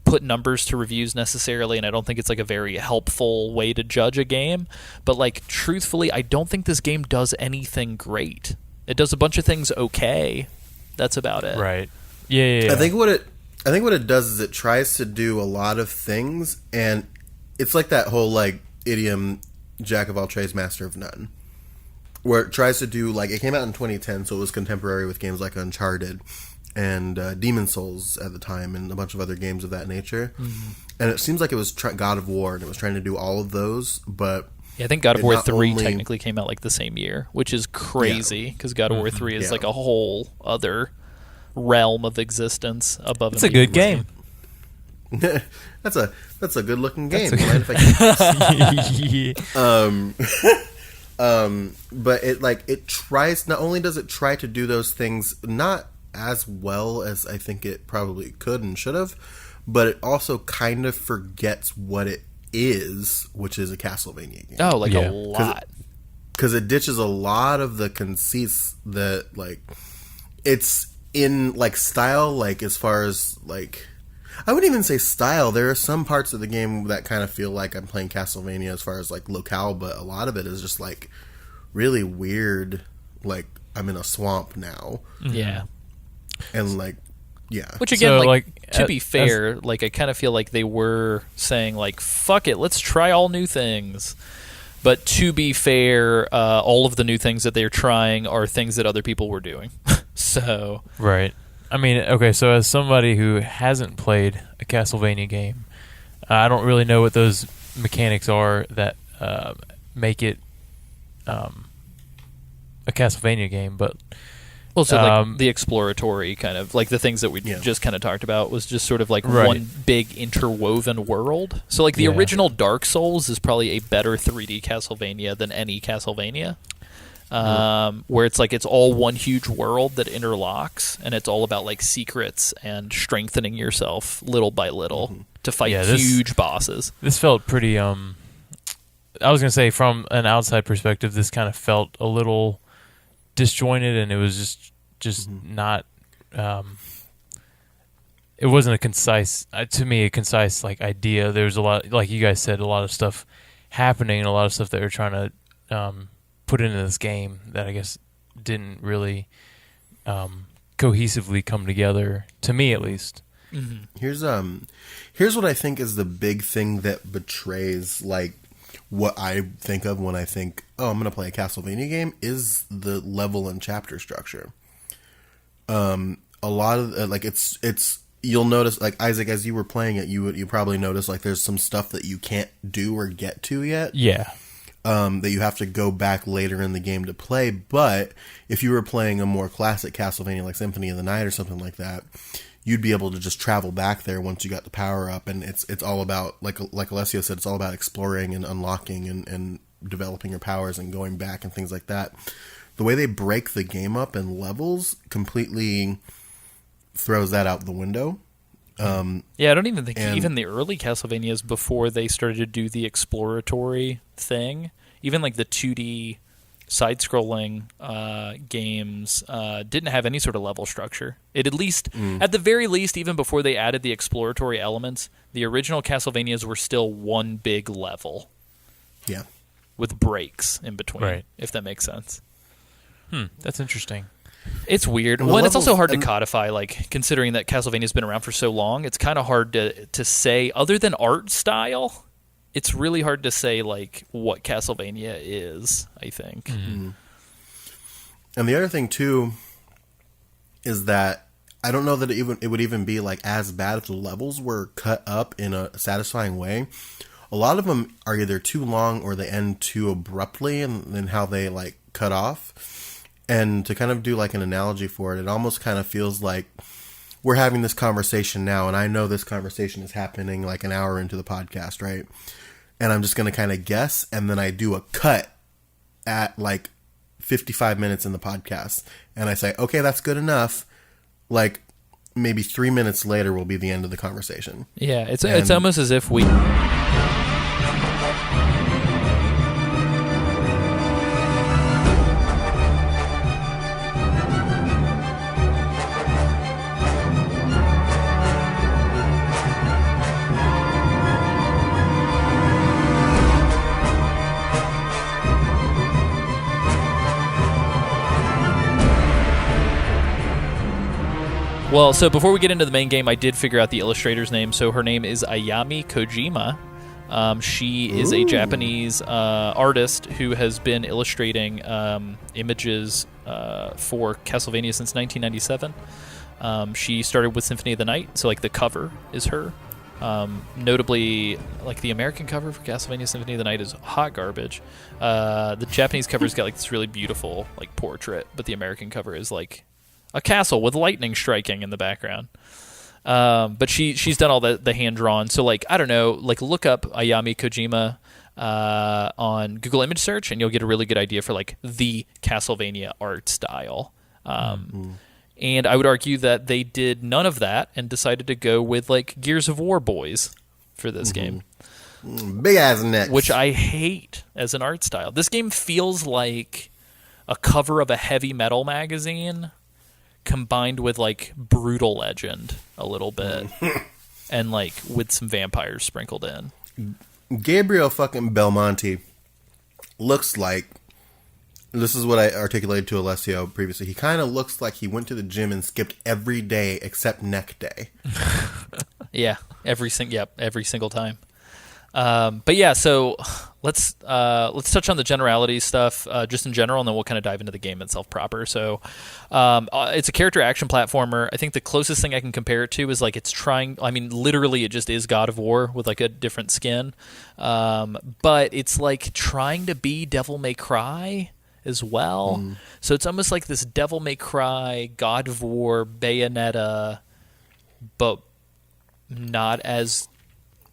put numbers to reviews necessarily, and I don't think it's like a very helpful way to judge a game. But like, truthfully, I don't think this game does anything great. It does a bunch of things okay. That's about it. Right. Yeah. I think what it does is it tries to do a lot of things, and it's like that whole like idiom, jack of all trades, master of none, where it tries to do like, it came out in 2010, so it was contemporary with games like Uncharted and Demon's Souls at the time, and a bunch of other games of that nature. Mm-hmm. And it seems like it was God of War, and it was trying to do all of those, but yeah, I think God of War 3 technically came out like the same year, which is crazy because God of War 3 is like a whole other realm of existence above. It's a good game. That's a good looking game. But it tries, not only does it try to do those things not as well as I think it probably could and should have, but it also kind of forgets what it is, which is a Castlevania game. Oh, Yeah. a lot. Because it ditches a lot of the conceits that, like, it's in, like, style, like, as far as, like, I wouldn't even say style. There are some parts of the game that kind of feel like I'm playing Castlevania as far as, like, locale, but a lot of it is just, like, really weird. Like, I'm in a swamp now. Yeah. And, like, yeah. Which again, So, to be fair, I kind of feel like they were saying, like, fuck it, let's try all new things. But to be fair, all of the new things that they're trying are things that other people were doing. So Right. I mean, okay, so as somebody who hasn't played a Castlevania game, I don't really know what those mechanics are that make it a Castlevania game, but also like the exploratory kind of like the things that we just kind of talked about was just sort of like one big interwoven world. So like the original Dark Souls is probably a better 3D Castlevania than any Castlevania. Where it's like it's all one huge world that interlocks, and it's all about like secrets and strengthening yourself little by little to fight huge bosses. This felt pretty I was going to say from an outside perspective, this kind of felt a little disjointed, and it was just not it wasn't a concise like idea. There was a lot, like you guys said, a lot of stuff happening and a lot of stuff that they're trying to put into this game that I guess didn't really cohesively come together, to me at least. Here's what I think is the big thing that betrays like what I think of when I think, oh, I'm going to play a Castlevania game, is the level and chapter structure. A lot of like it's you'll notice, like Isaac, as you were playing it, you probably noticed like there's some stuff that you can't do or get to yet. Yeah. That you have to go back later in the game to play. But if you were playing a more classic Castlevania like Symphony of the Night or something like that, you'd be able to just travel back there once you got the power up, and it's all about, like Alessio said, it's all about exploring and unlocking and developing your powers and going back and things like that. The way they break the game up in levels completely throws that out the window. I don't even think even the early Castlevanias before they started to do the exploratory thing, even like the 2D side-scrolling games didn't have any sort of level structure. It at least, at the very least, even before they added the exploratory elements, the original Castlevanias were still one big level. Yeah. With breaks in between, right, if that makes sense. That's interesting. It's weird. Well, and it's also hard to codify, like, considering that Castlevania's been around for so long, it's kind of hard to say, other than art style, it's really hard to say, like, what Castlevania is, I think. Mm-hmm. And the other thing, too, is that I don't know that it would even be, like, as bad if the levels were cut up in a satisfying way. A lot of them are either too long or they end too abruptly in how they, like, cut off. And to kind of do like an analogy for it, it almost kind of feels like we're having this conversation now, and I know this conversation is happening like an hour into the podcast, right? And I'm just going to kind of guess, and then I do a cut at like 55 minutes in the podcast, and I say, okay, that's good enough. Like maybe 3 minutes later will be the end of the conversation. Yeah, it's almost as if we... Well, so before we get into the main game, I did figure out the illustrator's name. So her name is Ayami Kojima. She is a Japanese artist who has been illustrating images for Castlevania since 1997. She started with Symphony of the Night, so like the cover is her. Notably, like the American cover for Castlevania Symphony of the Night is hot garbage. The Japanese cover's got like this really beautiful like portrait, but the American cover is like a castle with lightning striking in the background. But she's done all the hand drawn. So like I don't know, like look up Ayami Kojima. on Google image search, and you'll get a really good idea for like the Castlevania art style. And I would argue that they did none of that and decided to go with like Gears of War boys for this game. Big ass necks. Which I hate as an art style. This game feels like a cover of a heavy metal magazine combined with like Brutal Legend a little bit and like with some vampires sprinkled in. Gabriel fucking Belmonte looks like, this is what I articulated to Alessio previously, he kind of looks like he went to the gym and skipped every day except neck day. Yeah, every single time. But yeah, so let's touch on the generality stuff just in general, and then we'll kind of dive into the game itself proper. So it's a character action platformer. I think the closest thing I can compare it to is like it's trying. I mean, literally, it just is God of War with like a different skin. But it's like trying to be Devil May Cry as well. So it's almost like this Devil May Cry, God of War, Bayonetta, but not as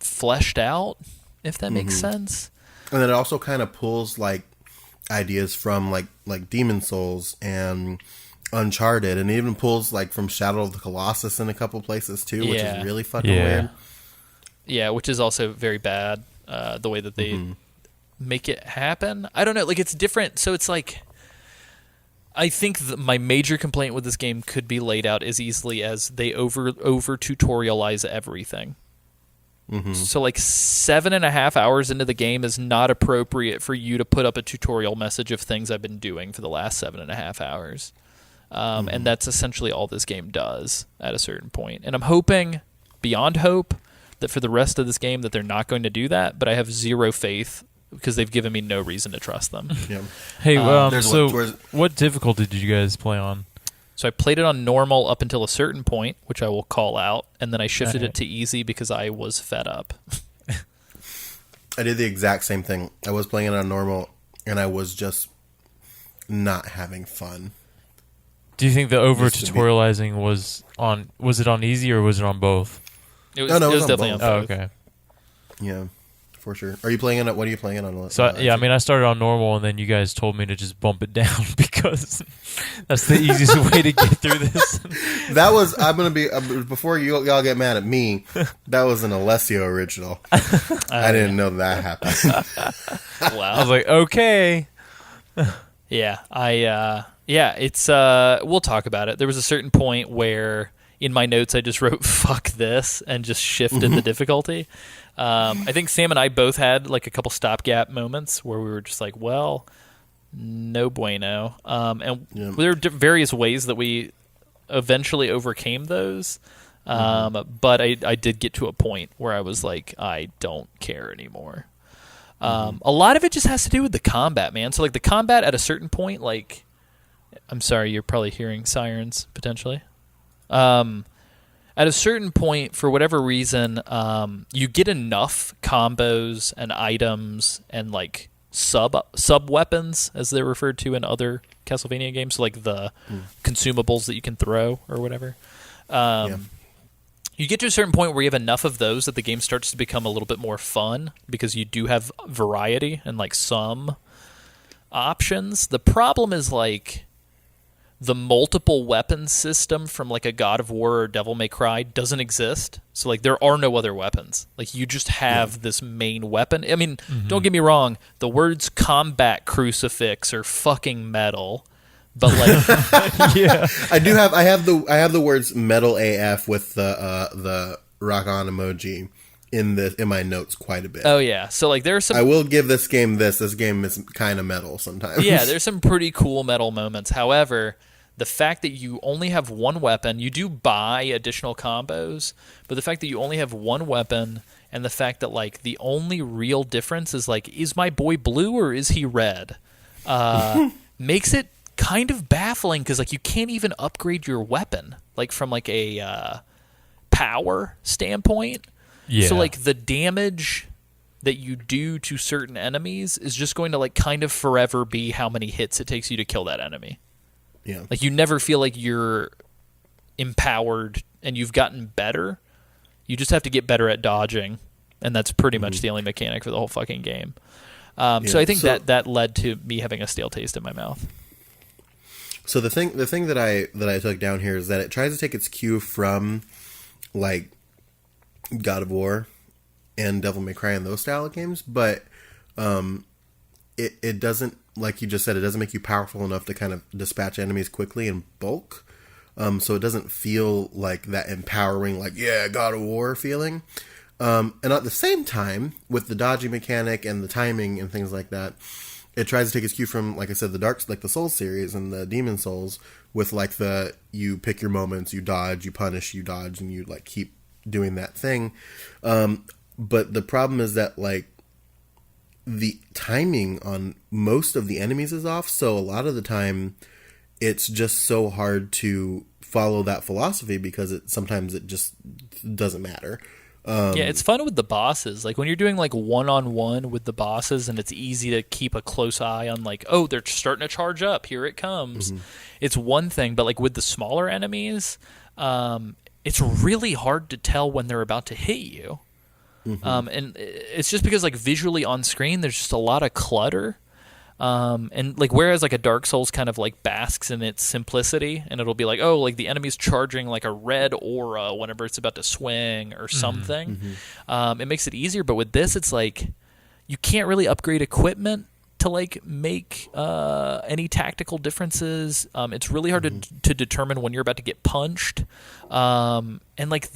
fleshed out, if that makes sense. And then it also kind of pulls like ideas from like Demon Souls and Uncharted, and it even pulls like from Shadow of the Colossus in a couple places too, which is really fucking weird. Yeah, which is also very bad, the way that they make it happen. I don't know, like it's different. So it's like, I think my major complaint with this game could be laid out as easily as they over tutorialize everything. So like 7.5 hours into the game is not appropriate for you to put up a tutorial message of things I've been doing for the last 7.5 hours. And that's essentially all this game does at a certain point. And I'm hoping, beyond hope, that for the rest of this game that they're not going to do that, but I have zero faith because they've given me no reason to trust them. Hey, so what difficulty did you guys play on? So I played it on normal up until a certain point, which I will call out, and then I shifted it to easy because I was fed up. I did the exact same thing. I was playing it on normal, and I was just not having fun. Do you think the over tutorializing was it on easy or was it on both? It was definitely on both. Oh, okay. Yeah. For sure. Are you playing it? What are you playing it on? So I mean, I started on normal, and then you guys told me to just bump it down because that's the easiest way to get through this. That was before y'all get mad at me. That was an Alessio original. I didn't know that happened. Wow. I was like, okay. Yeah, it's we'll talk about it. There was a certain point where in my notes I just wrote "fuck this" and just shifted the difficulty. I think Sam and I both had like a couple stopgap moments where we were just like, well, no bueno. And there are various ways that we eventually overcame those. But I did get to a point where I was like, I don't care anymore. A lot of it just has to do with the combat, man. So like the combat at a certain point, like, I'm sorry, you're probably hearing sirens potentially. At a certain point, for whatever reason, you get enough combos and items and like sub weapons, as they're referred to in other Castlevania games, so like the consumables that you can throw or whatever. You get to a certain point where you have enough of those that the game starts to become a little bit more fun because you do have variety and like some options. The problem is like the multiple weapon system from like a God of War or Devil May Cry doesn't exist. So like there are no other weapons. Like you just have this main weapon. I mean, don't get me wrong, the words combat crucifix are fucking metal. But like I have the words metal AF with the rock on emoji in my notes quite a bit. Oh yeah. So like there's some, I will give this game this game is kind of metal sometimes. Yeah, there's some pretty cool metal moments. However, the fact that you only have one weapon, you do buy additional combos, but the fact that you only have one weapon and the fact that like the only real difference is like, is my boy blue or is he red? Makes it kind of baffling because like you can't even upgrade your weapon like from like a power standpoint. Yeah. So like the damage that you do to certain enemies is just going to like kind of forever be how many hits it takes you to kill that enemy. Yeah. Like you never feel like you're empowered and you've gotten better. You just have to get better at dodging and that's pretty much the only mechanic for the whole fucking game. So I think that led to me having a stale taste in my mouth. So the thing that I took down here is that it tries to take its cue from like God of War and Devil May Cry and those style of games, but it doesn't, like you just said, it doesn't make you powerful enough to kind of dispatch enemies quickly in bulk. So it doesn't feel like that empowering, like, yeah, God of War feeling. And at the same time, with the dodging mechanic and the timing and things like that, it tries to take its cue from, like I said, the Souls series and the Demon Souls, with like you pick your moments, you dodge, you punish, you dodge, and you like keep doing that thing. But the problem is that like the timing on most of the enemies is off, so a lot of the time it's just so hard to follow that philosophy because sometimes it just doesn't matter. Yeah, it's fun with the bosses. Like when you're doing like one-on-one with the bosses, and it's easy to keep a close eye on like, oh, they're starting to charge up. Here it comes. It's one thing, but like with the smaller enemies, it's really hard to tell when they're about to hit you. And it's just because like visually on screen, there's just a lot of clutter. And like whereas like a Dark Souls kind of like basks in its simplicity, and it'll be like, oh, like the enemy's charging like a red aura whenever it's about to swing or something. It makes it easier, but with this it's like you can't really upgrade equipment to like make any tactical differences. It's really hard to determine when you're about to get punched. And like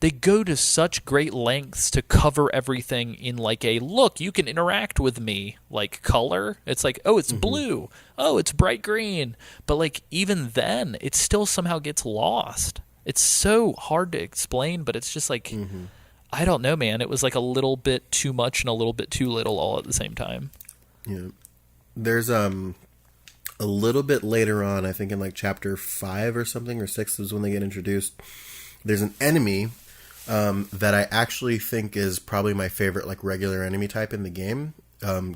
they go to such great lengths to cover everything in like a, look, you can interact with me, like color. It's like, oh, it's blue. Oh, it's bright green. But like even then, it still somehow gets lost. It's so hard to explain, but it's just like, I don't know, man. It was like a little bit too much and a little bit too little all at the same time. Yeah. There's a little bit later on, I think in like chapter 5 or something, or 6 is when they get introduced. There's an enemy that I actually think is probably my favorite like regular enemy type in the game,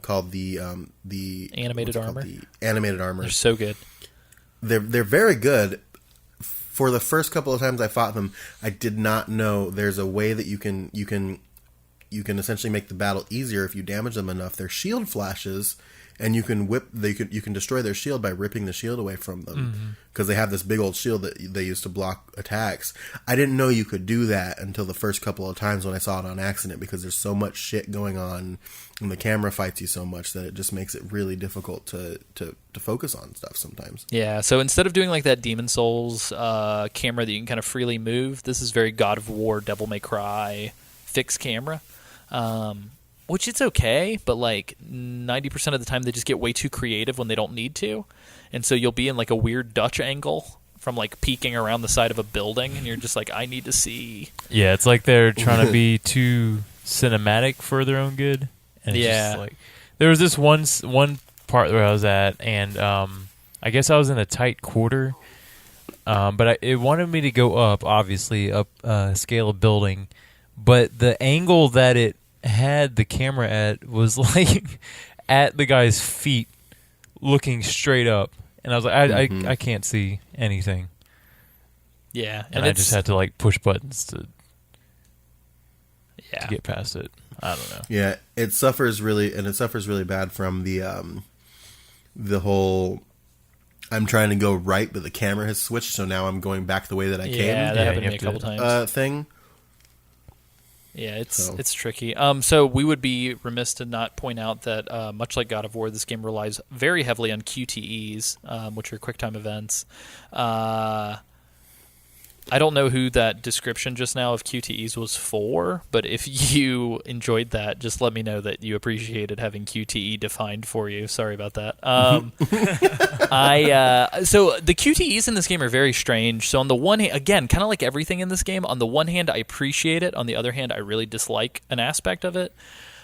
called the animated armor. The animated armor. They're so good. They're very good. For the first couple of times I fought them, I did not know there's a way that you can essentially make the battle easier if you damage them enough. Their shield flashes, and you can destroy their shield by ripping the shield away from them, because they have this big old shield that they use to block attacks. I didn't know you could do that until the first couple of times when I saw it on accident, because there's so much shit going on and the camera fights you so much that it just makes it really difficult to focus on stuff sometimes. Yeah, so instead of doing like that Demon Souls camera that you can kind of freely move, this is very God of War, Devil May Cry fixed camera. Which it's okay, but like 90% of the time they just get way too creative when they don't need to. And so you'll be in like a weird Dutch angle from like peeking around the side of a building, and you're just like, I need to see. Yeah, it's like they're trying to be too cinematic for their own good. And it's just like, there was this one part where I was at, and I guess I was in a tight quarter, but it wanted me to go up, obviously, up scale of building. But the angle that it had the camera at was like at the guy's feet, looking straight up, and I was like, I can't see anything. Yeah, and I just had to like push buttons to get past it. I don't know. Yeah, it suffers really bad from the whole, I'm trying to go right, but the camera has switched, so now I'm going back the way that I came. Yeah, that happened to me a couple times. Thing. Yeah, it's tricky. So we would be remiss to not point out that much like God of War, this game relies very heavily on QTEs, which are QuickTime events. I don't know who that description just now of QTEs was for, but if you enjoyed that, just let me know that you appreciated having QTE defined for you. Sorry about that. So the QTEs in this game are very strange. So on the one hand, again, kind of like everything in this game, on the one hand, I appreciate it. On the other hand, I really dislike an aspect of it.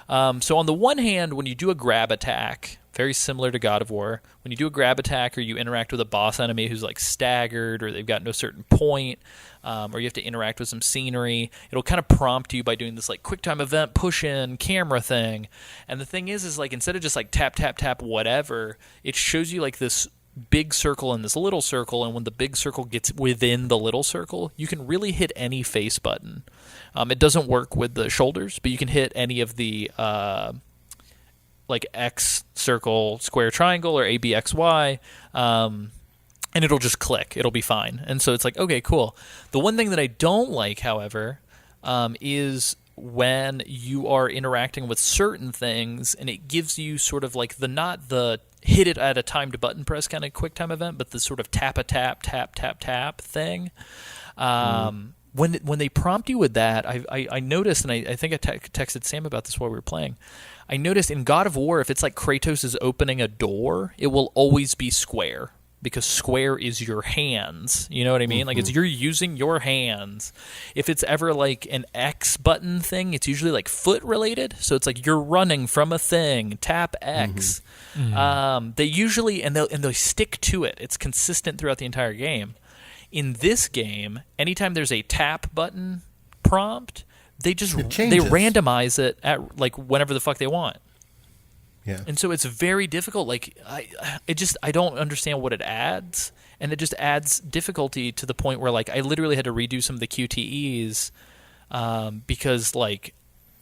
So on the one hand, when you do a grab attack, very similar to God of War, when you do a grab attack or you interact with a boss enemy who's like staggered or they've got no certain point, or you have to interact with some scenery, it'll kind of prompt you by doing this like QuickTime event push-in camera thing. And the thing is like instead of just like tap, tap, tap, whatever, it shows you like this big circle and this little circle, and when the big circle gets within the little circle, you can really hit any face button. It doesn't work with the shoulders, but you can hit any of the like X, circle, square, triangle, or A, B, X, Y, and it'll just click. It'll be fine. And so it's like, okay, cool. The one thing that I don't like, however, is when you are interacting with certain things and it gives you sort of like not the hit it at a timed button press kind of quick time event, but the sort of tap thing. When they prompt you with that, I noticed, and I think I texted Sam about this while we were playing. I noticed in God of War, if it's like Kratos is opening a door, it will always be square, because square is your hands. You know what I mean? Like, you're using your hands. If it's ever like an X button thing, it's usually like foot related. So it's like you're running from a thing, tap X. They usually, and they stick to it. It's consistent throughout the entire game. In this game, anytime there's a tap button prompt, they randomize it at like whenever the fuck they want. Yeah. And so it's very difficult. Like I don't understand what it adds, and it just adds difficulty to the point where like I literally had to redo some of the QTEs because like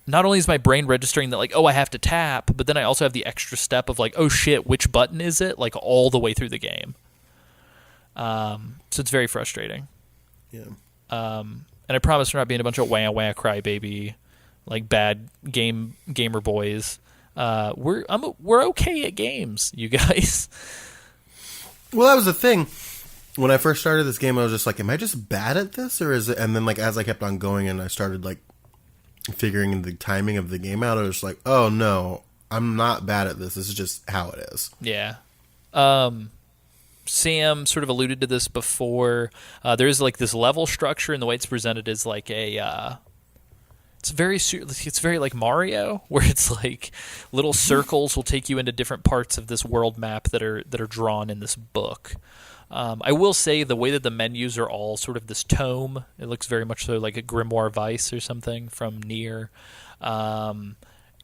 not only is my brain registering that like, oh, I have to tap, but then I also have the extra step of like, oh shit, which button is it? Like all the way through the game. So it's very frustrating. Yeah. And I promise we're not being a bunch of wah crybaby, like bad gamer boys. We're okay at games, you guys. Well, that was the thing. When I first started this game, I was just like, am I just bad at this, or is it? And then like as I kept on going and I started like figuring the timing of the game out, I was like, oh no, I'm not bad at this. This is just how it is. Yeah. Sam sort of alluded to this before. There is like this level structure, and the way it's presented is like it's very like Mario, where it's like little circles will take you into different parts of this world map that are drawn in this book. I will say the way that the menus are all sort of this tome. It looks very much so like a Grimoire Vice or something from Nier.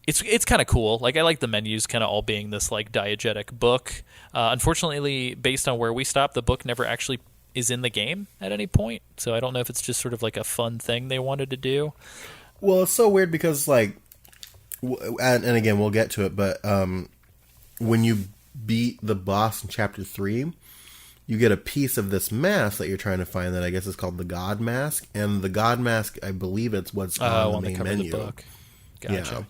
It's kind of cool. Like I like the menus kind of all being this like diegetic book. Unfortunately, based on where we stopped, the book never actually is in the game at any point. So I don't know if it's just sort of like a fun thing they wanted to do. Well, it's so weird because like, and again we'll get to it, but when you beat the boss in Chapter 3, you get a piece of this mask that you're trying to find that I guess is called the God Mask, and the God Mask, I believe it's what's on the main menu. Of the book. Gotcha.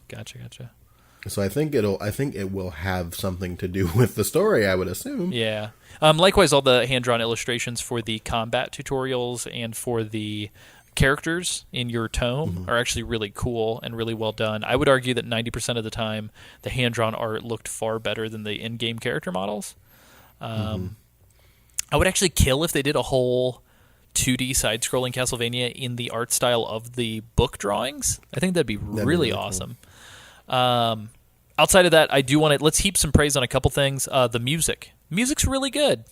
So I think it will have something to do with the story, I would assume. Yeah. Likewise, all the hand-drawn illustrations for the combat tutorials and for the characters in your tome are actually really cool and really well done. I would argue that 90% of the time, the hand-drawn art looked far better than the in-game character models. I would actually kill if they did a whole 2D side-scrolling Castlevania in the art style of the book drawings. I think that'd be really awesome. Cool. Outside of that, I do want to let's heap some praise on a couple things. The music's really good.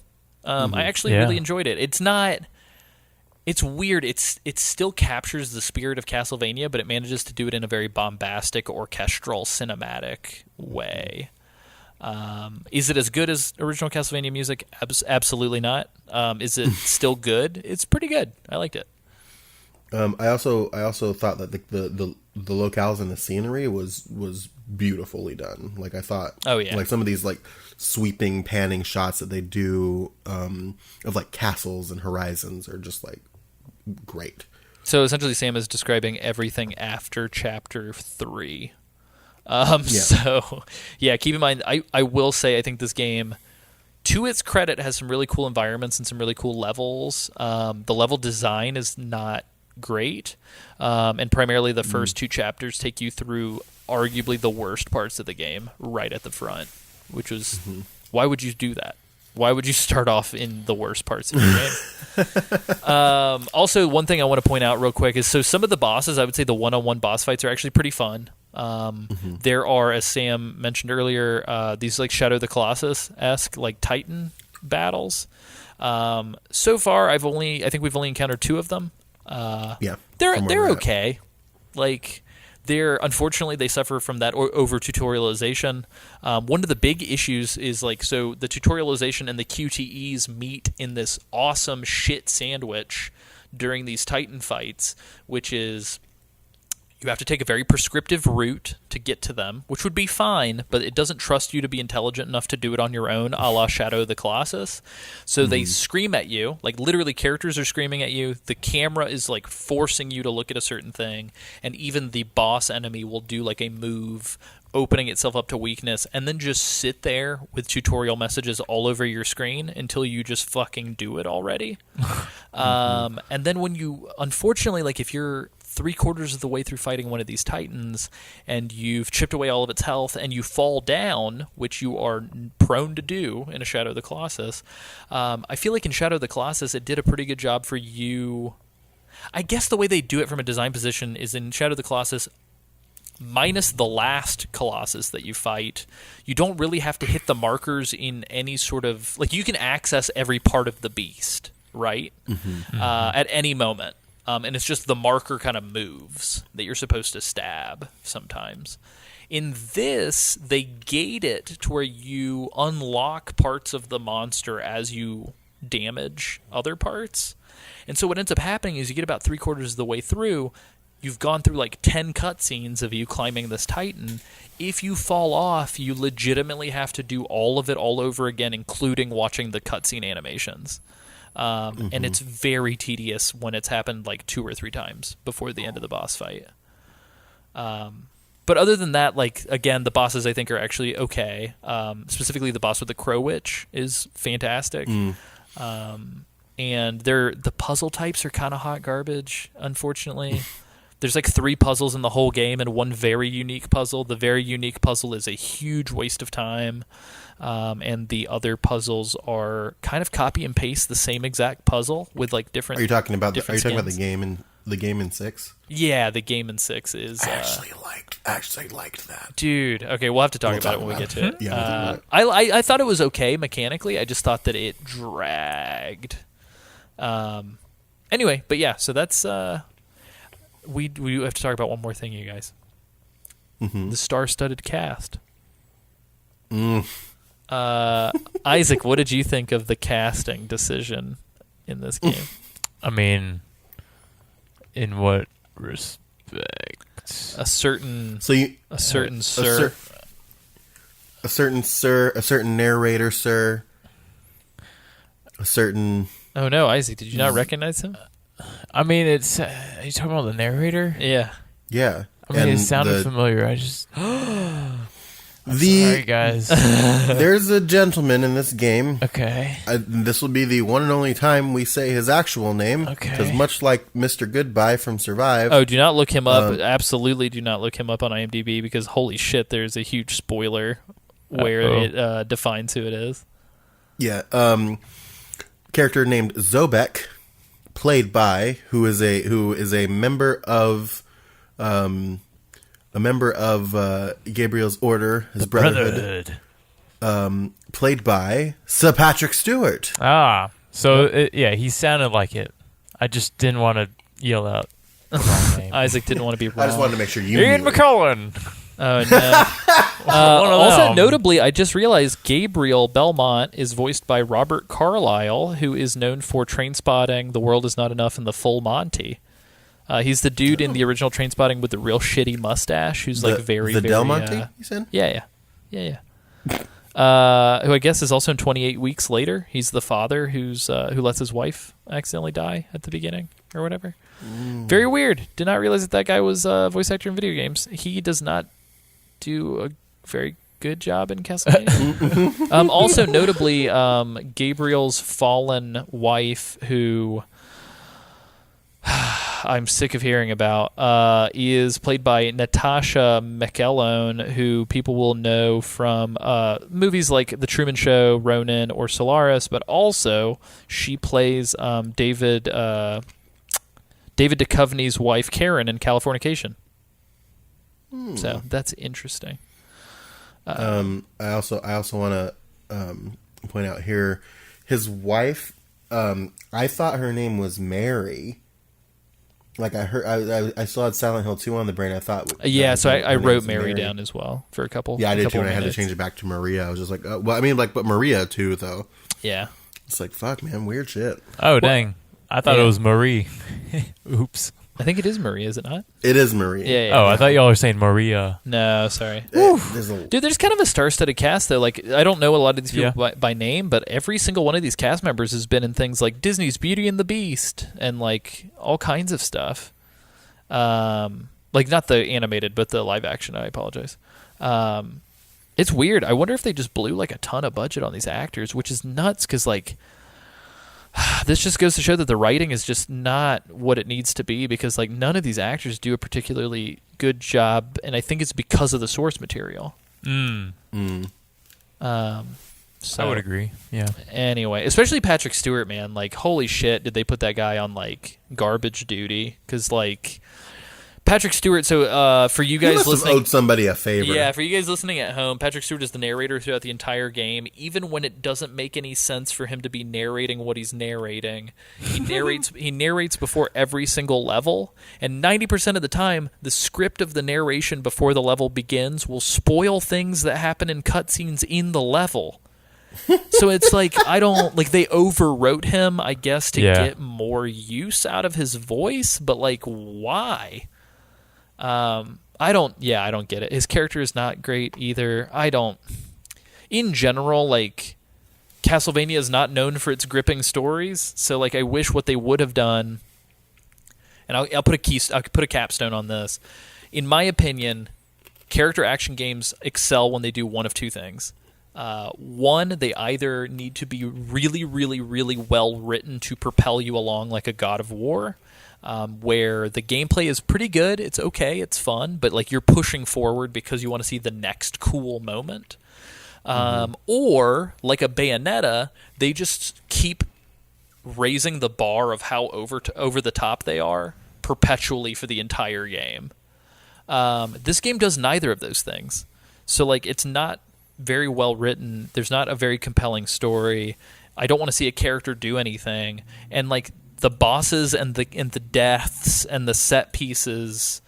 I actually really enjoyed it. It's weird. It still captures the spirit of Castlevania, but it manages to do it in a very bombastic, orchestral, cinematic way. Is it as good as original Castlevania music? Absolutely not. Is it still good? It's pretty good. I liked it. I also thought that the locales and the scenery was beautifully done. Like I thought, like some of these like sweeping panning shots that they do of like castles and horizons are just like great. So essentially, Sam is describing everything after Chapter 3. So, yeah, keep in mind, I will say I think this game, to its credit, has some really cool environments and some really cool levels. The level design is not great, and primarily the first two chapters take you through arguably the worst parts of the game right at the front, which was, why would you do that? Why would you start off in the worst parts of your game? Also, one thing I want to point out real quick is, so some of the bosses, I would say the one-on-one boss fights are actually pretty fun. There are, as Sam mentioned earlier, these like Shadow of the Colossus-esque like Titan battles. So far, I think we've only encountered 2 of them. They're okay. Like unfortunately, they suffer from that over tutorialization. One of the big issues is so the tutorialization and the QTEs meet in this awesome shit sandwich during these Titan fights, which is you have to take a very prescriptive route to get to them, which would be fine, but it doesn't trust you to be intelligent enough to do it on your own, a la Shadow of the Colossus. So they scream at you, literally characters are screaming at you. The camera is forcing you to look at a certain thing, and even the boss enemy will do a move, opening itself up to weakness, and then just sit there with tutorial messages all over your screen until you just fucking do it already. And then when you, unfortunately, if you're 3/4 of the way through fighting one of these Titans and you've chipped away all of its health and you fall down, which you are prone to do in a Shadow of the Colossus, I feel like in Shadow of the Colossus it did a pretty good job for you. I guess the way they do it from a design position is in Shadow of the Colossus, minus the last Colossus that you fight, you don't really have to hit the markers in any sort of... you can access every part of the beast, right? At any moment. And it's just the marker kind of moves that you're supposed to stab sometimes. In this, they gate it to where you unlock parts of the monster as you damage other parts. And so what ends up happening is you get about 3/4 of the way through, you've gone through 10 cutscenes of you climbing this Titan. If you fall off, you legitimately have to do all of it all over again, including watching the cutscene animations. And it's very tedious when it's happened 2 or 3 times before the end of the boss fight. But other than that, again, the bosses I think are actually okay. Specifically, the boss with the Crow Witch is fantastic. And the puzzle types are kind of hot garbage, unfortunately. There's 3 puzzles in the whole game and one very unique puzzle. The very unique puzzle is a huge waste of time. And the other puzzles are kind of copy and paste the same exact puzzle with different. Are you talking about the game in 6? Yeah, the game in 6 is. I actually liked that, dude. Okay, we'll have to talk about it when we get to it. Yeah, I thought it was okay mechanically. I just thought that it dragged. Anyway, but yeah, so that's we have to talk about one more thing, you guys. The star-studded cast. Isaac, what did you think of the casting decision in this game? I mean, in what respect? A certain narrator, sir. A certain... Oh no, Isaac, did you not recognize him? I mean, it's... are you talking about the narrator? Yeah. Yeah. I mean, it sounded familiar. I just... Sorry, guys. There's a gentleman in this game. Okay. This will be the one and only time we say his actual name. Okay. Because much like Mr. Goodbye from Survive. Oh, do not look him up. Absolutely do not look him up on IMDb because holy shit, there's a huge spoiler where it defines who it is. Yeah. Character named Zobek, played by, who is a member of... Gabriel's Order, his brotherhood. Played by Sir Patrick Stewart. So he sounded like it. I just didn't want to yell out the wrong name. Isaac didn't want to be wrong. I just wanted to make sure you Ian knew. McCullen. Oh, no. Also, notably, I just realized Gabriel Belmont is voiced by Robert Carlyle, who is known for Trainspotting, The World Is Not Enough, and The Full Monty. He's the dude in the original Trainspotting with the real shitty mustache, who's very Del Monte. You said, yeah. Who I guess is also in 28 Weeks Later. He's the father who lets his wife accidentally die at the beginning or whatever. Very weird. Did not realize that guy was a voice actor in video games. He does not do a very good job in Castlevania. Also, notably, Gabriel's fallen wife, who I'm sick of hearing about, is played by Natasha McElhone, who people will know from movies like The Truman Show, Ronin, or Solaris, but also she plays David Duchovny's wife, Karen, in Californication. So that's interesting. I also want to point out here, his wife. I thought her name was Mary. Like I heard, I still had Silent Hill 2 on the brain. I thought. So I her wrote name's Mary down as well for a couple. Yeah, I did too, and I had to minutes. change it back to Maria. I was just like, well, I mean, like, but Maria too, though. Yeah. It's like, fuck, man, weird shit. Oh, dang. I thought it was Marie. Oops. I think it is Maria, is it not? It is Maria. Yeah. Oh, I thought y'all were saying Maria. No, sorry. Dude, Dude, there's kind of a star-studded cast, though. Like, I don't know a lot of these people by name, but every single one of these cast members has been in things like Disney's Beauty and the Beast and, like, all kinds of stuff. Like, not the animated, but the live-action. I apologize. It's weird. I wonder if they just blew, like, a ton of budget on these actors, which is nuts, because, like, this just goes to show that the writing is just not what it needs to be, because like none of these actors do a particularly good job, and I think it's because of the source material. So I would agree. Yeah. Anyway, especially Patrick Stewart, man. Like, holy shit, did they put that guy on like garbage duty? Because like Patrick Stewart. So for you guys listening, owed somebody a favor. Yeah, for you guys listening at home, Patrick Stewart is the narrator throughout the entire game. Even when it doesn't make any sense for him to be narrating what he's narrating, he narrates. He narrates before every single level, and 90% of the time, the script of the narration before the level begins will spoil things that happen in cutscenes in the level. So it's like they overwrote him, I guess, to get more use out of his voice, but like why? I don't get it. His character is not great either. In general, like, Castlevania is not known for its gripping stories, so like I wish what they would have done, and I'll put a capstone on this. In my opinion, character action games excel when they do one of two things. One, they either need to be really, really, really well written to propel you along like a God of War, where the gameplay is pretty good, it's okay, it's fun, but like you're pushing forward because you want to see the next cool moment. Or like a Bayonetta, they just keep raising the bar of how over the top they are perpetually for the entire game. This game does neither of those things. So like it's not very well written. There's not a very compelling story. I don't want to see a character do anything, and like the bosses and the deaths and the set pieces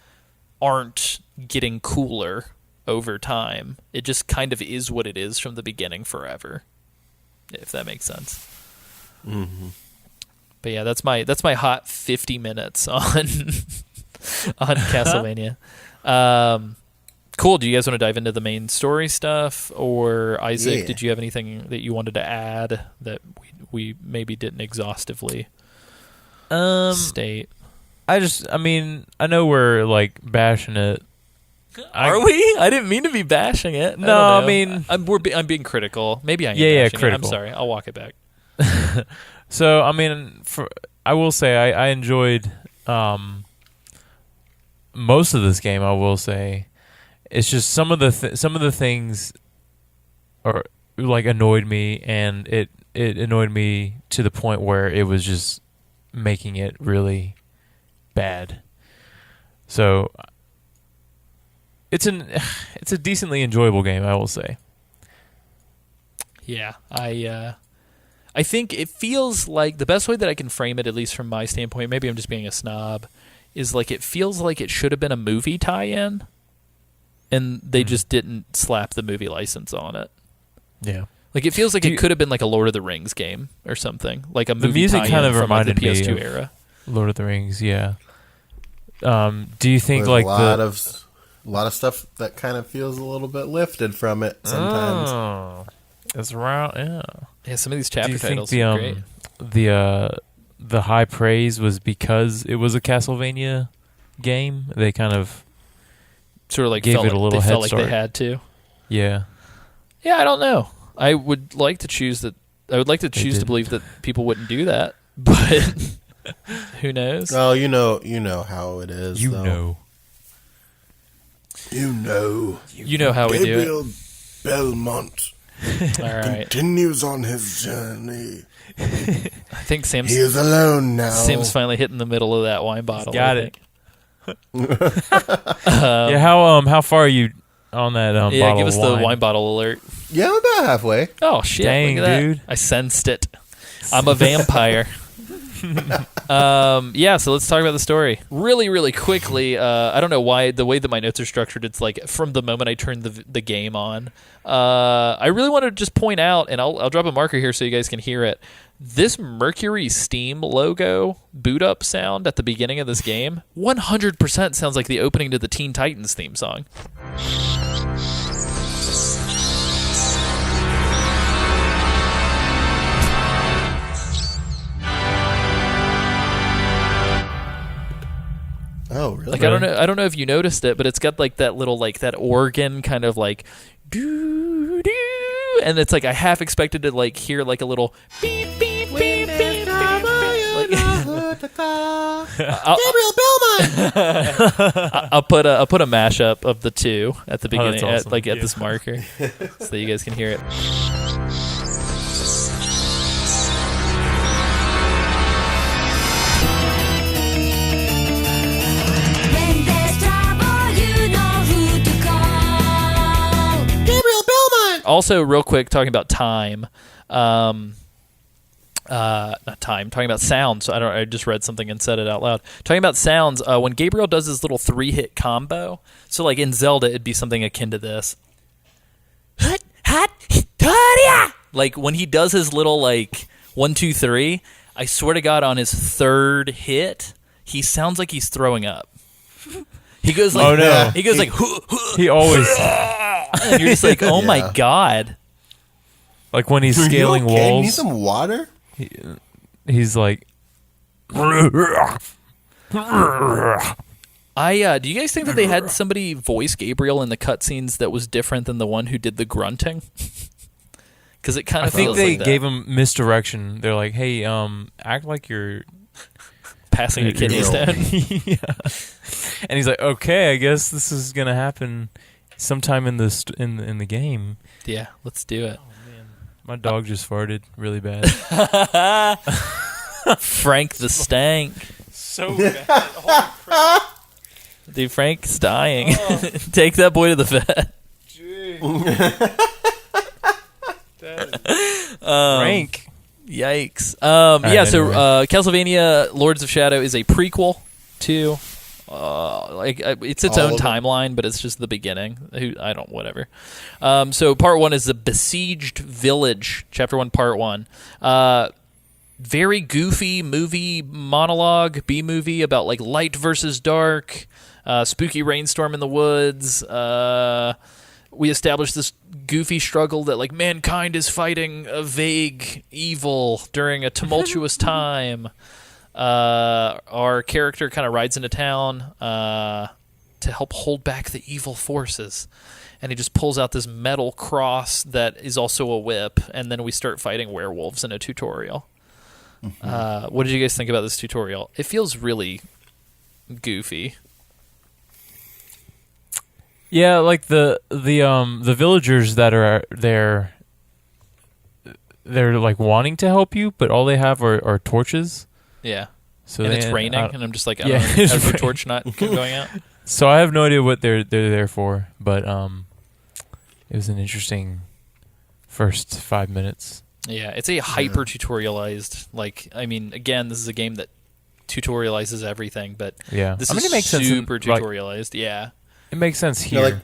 aren't getting cooler over time. It just kind of is what it is from the beginning forever, if that makes sense. Mm-hmm. But yeah, that's my hot 50 minutes on Castlevania. Cool. Do you guys want to dive into the main story stuff, or Isaac? Yeah. Did you have anything that you wanted to add that we maybe didn't exhaustively state? I know we're like bashing it. Are we? I didn't mean to be bashing it. No, I mean I'm being critical. Maybe I am. Bashing critical. it. I'm sorry. I'll walk it back. So I mean, I will say I enjoyed most of this game. I will say it's just some of the things are like annoyed me, and it annoyed me to the point where it was just making it really bad. So it's a decently enjoyable game, I will say. Yeah, I think it feels like the best way that I can frame it, at least from my standpoint, maybe I'm just being a snob, is like it feels like it should have been a movie tie-in, and they just didn't slap the movie license on it. Yeah. Like it feels like it could have been like a Lord of the Rings game or something, like a movie the music tie-in kind of from reminded like the PS2 me of era. Lord of the Rings, yeah. Do you think There's like a lot of stuff that kind of feels a little bit lifted from it sometimes? Oh, that's right. Yeah. Yeah, some of these chapter Do you think titles are great. the high praise was because it was a Castlevania game? They kind of Sort of like gave it a little head felt like start. they had to. Yeah. Yeah, I don't know. I would like to choose that. I would like to choose to believe that people wouldn't do that, but who knows? Oh, you know how it is. You though. know. You know how we do Gabriel Belmont it. All right. continues on his journey. I think He is alone now. Sam's finally hitting the middle of that wine bottle. Got I it. think. Yeah, how far are you on that Yeah, bottle give us of the wine? wine bottle alert. Yeah, I'm about halfway. Oh shit! Dang, look at that. dude. I sensed it. I'm a vampire. Yeah, so let's talk about the story really, really quickly. I don't know why the way that my notes are structured. It's like from the moment I turn the game on. I really want to just point out, and I'll drop a marker here so you guys can hear it. This Mercury Steam logo boot up sound at the beginning of this game 100% sounds like the opening to the Teen Titans theme song. Oh, really? Like I don't know if you noticed it, but it's got like that little like that organ kind of like doo doo, and it's like I half expected to like hear like a little beep beep beep beep beep. Like, Gabriel Belmont! I'll put a mashup of the two at the beginning, that's awesome. at this marker, so that you guys can hear it. When there's trouble, you know who to call. Gabriel Belmont! Also, real quick, talking about time. Not time. Talking about sounds. I just read something and said it out loud. Talking about sounds. When Gabriel does his little 3-hit combo, so like in Zelda, it'd be something akin to this. Like when he does his little like 1, 2, 3. I swear to God, on his 3rd hit, he sounds like he's throwing up. He goes like, Oh, no. He goes like, He always and you're just like, oh my Yeah. God. like when he's Are you scaling okay? You need walls. some water? He's like, Do you guys think that they had somebody voice Gabriel in the cutscenes that was different than the one who did the grunting? Because it kind I of think feels they like that. gave him misdirection. They're like, hey, act like you're passing a kidney Ew. stone. yeah. And he's like, okay, I guess this is gonna happen sometime in the game. Yeah, let's do it. My dog just farted really bad. Frank the Stank. So bad. Dude, Frank's dying. Take that boy to the vet. Frank. Yikes. right, Yeah, so anyway. Castlevania Lords of Shadow is a prequel to it's its All own of it? timeline, but it's just the beginning. Whatever. So part 1 is the Besieged Village, chapter 1, part 1. Very goofy movie monologue, B-movie about like light versus dark, spooky rainstorm in the woods. We established this goofy struggle that like mankind is fighting a vague evil during a tumultuous time. Our character kind of rides into town to help hold back the evil forces, and he just pulls out this metal cross that is also a whip, and then we start fighting werewolves in a tutorial. What did you guys think about this tutorial? It feels really goofy. Yeah, like the villagers that are there, they're like wanting to help you, but all they have are torches. Yeah. So And they, it's raining, and I'm just like, I yeah, don't know, it's how's the rain- torch not going out? So I have no idea what they're there for, but it was an interesting first 5 minutes. Yeah, it's a hyper tutorialized. Like, I mean, again, this is a game that tutorializes everything, but Yeah, this I mean is it makes sense. super Like, tutorialized. Yeah. it makes sense You know, here. like,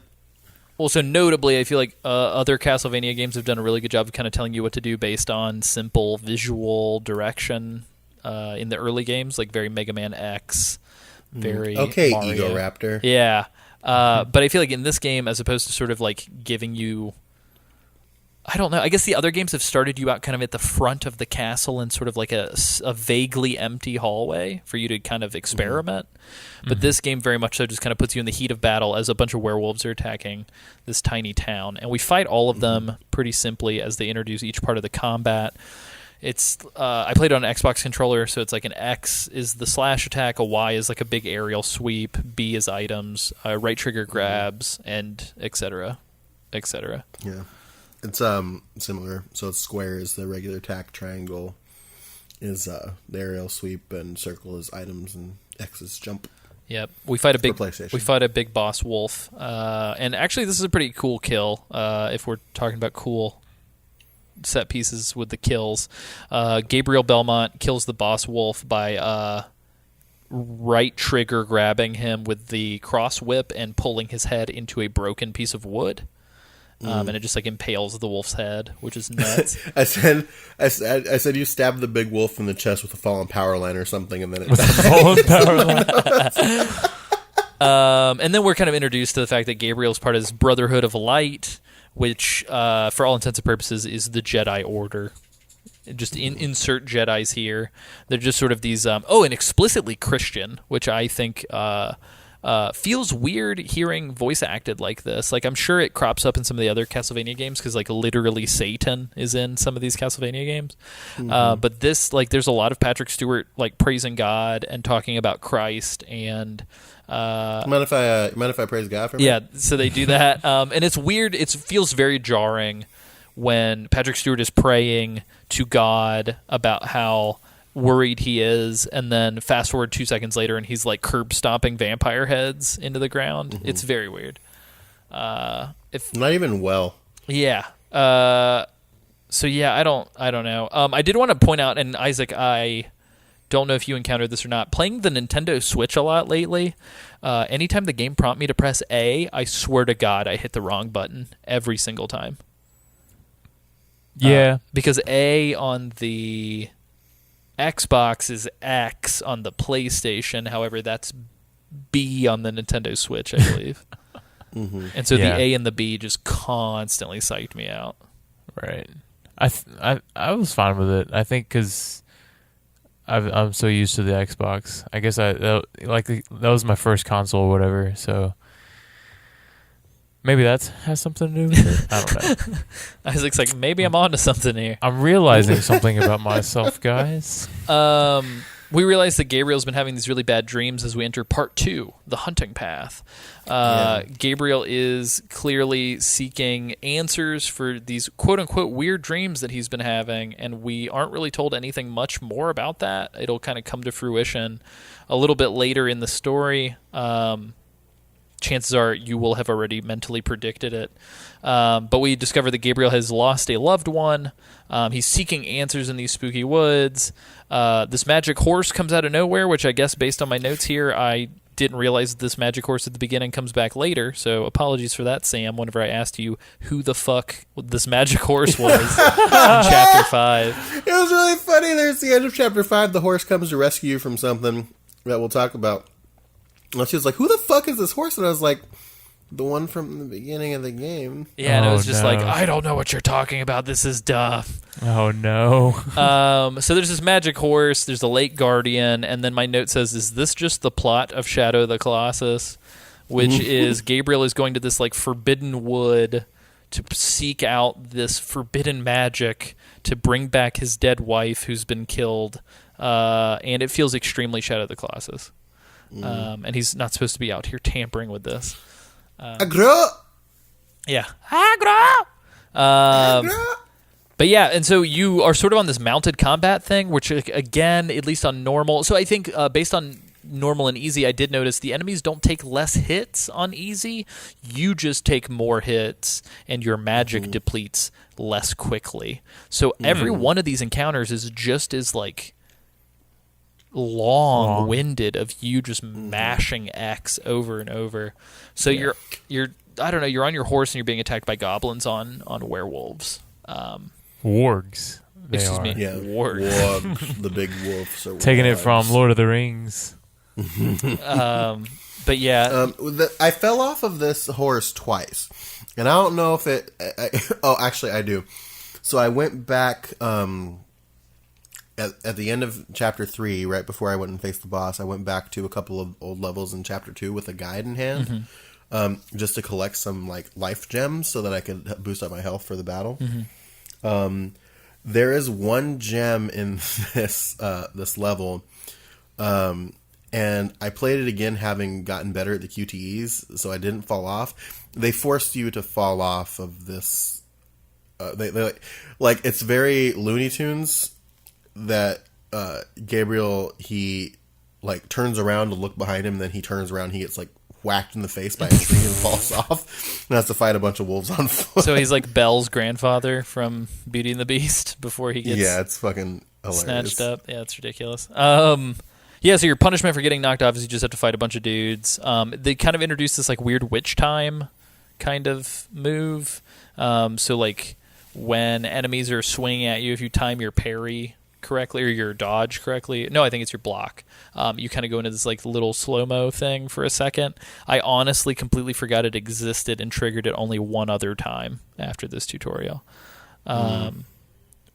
Also, notably, I feel like other Castlevania games have done a really good job of kind of telling you what to do based on simple visual direction in the early games, like very Mega Man X, very okay, Mario. Ego Raptor. Yeah. But I feel like in this game, as opposed to sort of like giving you, I don't know, I guess the other games have started you out kind of at the front of the castle in sort of like a vaguely empty hallway for you to kind of experiment. But this game very much so just kind of puts you in the heat of battle as a bunch of werewolves are attacking this tiny town. And we fight all of them pretty simply as they introduce each part of the combat. It's I played it on an Xbox controller, so it's like an X is the slash attack, a Y is like a big aerial sweep, B is items, right trigger grabs, and etc. etc. Yeah. It's similar. So it's square is the regular attack, triangle is the aerial sweep, and circle is items, and X is jump. Yep, we fight a big PlayStation. boss wolf, and actually this is a pretty cool kill. If we're talking about cool, set pieces with the kills. Gabriel Belmont kills the boss wolf by right trigger grabbing him with the cross whip and pulling his head into a broken piece of wood. And it just like impales the wolf's head, which is nuts. I said you stabbed the big wolf in the chest with a fallen power line or something, and then it Fallen power line. And then we're kind of introduced to the fact that Gabriel's part of this Brotherhood of Light, which, for all intents and purposes, is the Jedi Order. Just insert Jedis here. They're just sort of these... and explicitly Christian, which I think... feels weird hearing voice acted like this. Like, I'm sure it crops up in some of the other Castlevania games because, like, literally Satan is in some of these Castlevania games. But this, like, there's a lot of Patrick Stewart, like, praising God and talking about Christ and... mind if I praise God for a minute? Yeah, so they do that. And it's weird. It feels very jarring when Patrick Stewart is praying to God about how worried he is, and then fast forward 2 seconds later and he's like curb stomping vampire heads into the ground. It's very weird. Not even well. Yeah. So yeah, I don't know. I did want to point out, and Isaac, I don't know if you encountered this or not, playing the Nintendo Switch a lot lately, anytime the game prompts me to press A, I swear to God I hit the wrong button every single time. Yeah. Because A on the Xbox is X on the PlayStation. However, that's B on the Nintendo Switch, I believe. And so the A and the B just constantly psyched me out. Right. I was fine with it. I think because I'm so used to the Xbox. I guess that was my first console or whatever. So maybe that has something to do with it. I don't know. Isaac's like, maybe I'm onto something here. I'm realizing something about myself, guys. We realize that Gabriel's been having these really bad dreams as we enter part 2, the hunting path. Gabriel is clearly seeking answers for these quote-unquote weird dreams that he's been having, and we aren't really told anything much more about that. It'll kind of come to fruition a little bit later in the story. Chances are you will have already mentally predicted it. But we discover that Gabriel has lost a loved one. He's seeking answers in these spooky woods. This magic horse comes out of nowhere, which I guess based on my notes here, I didn't realize that this magic horse at the beginning comes back later. So apologies for that, Sam, whenever I asked you who the fuck this magic horse was in Chapter 5. It was really funny. There's the end of Chapter 5. The horse comes to rescue you from something that we'll talk about. And she was like, who the fuck is this horse? And I was like, the one from the beginning of the game. Yeah, and it was just no. like, I don't know what you're talking about. This is duh. Oh, no. So there's this magic horse, there's a lake guardian, and then my note says, is this just the plot of Shadow of the Colossus? Which is Gabriel is going to this like forbidden wood to seek out this forbidden magic to bring back his dead wife who's been killed. And it feels extremely Shadow of the Colossus. And he's not supposed to be out here tampering with this. Agro! Yeah. But yeah, and so you are sort of on this mounted combat thing, which again, at least on normal. So I think based on normal and easy, I did notice the enemies don't take less hits on easy. You just take more hits, and your magic depletes less quickly. So every one of these encounters is just as like long-winded of you just mashing X over and over. So you're I don't know, you're on your horse and you're being attacked by goblins on werewolves. Wargs. They Excuse are. me. Yeah, Wargs. the big wolves. Are Taking it wargs. from Lord of the Rings. But yeah, I fell off of this horse twice, and I don't know if it. Actually, I do. So I went back at the end of Chapter 3, right before I went and faced the boss. I went back to a couple of old levels in Chapter 2 with a guide in hand, just to collect some like life gems so that I could boost up my health for the battle. There is one gem in this level. And I played it again, having gotten better at the QTEs, so I didn't fall off. They forced you to fall off of this. They like it's very Looney Tunes that Gabriel, he like turns around to look behind him, then he turns around, he gets like whacked in the face by a tree and falls off and has to fight a bunch of wolves on foot. So he's like Belle's grandfather from Beauty and the Beast before he gets it's fucking hilarious. snatched up. Yeah, it's ridiculous. Yeah, so your punishment for getting knocked off is you just have to fight a bunch of dudes. They kind of introduced this like weird witch time kind of move. So like when enemies are swinging at you, if you time your parry correctly or your dodge correctly, no, I think it's your block. You kind of go into this like little slow-mo thing for a second. I honestly completely forgot it existed and triggered it only one other time after this tutorial.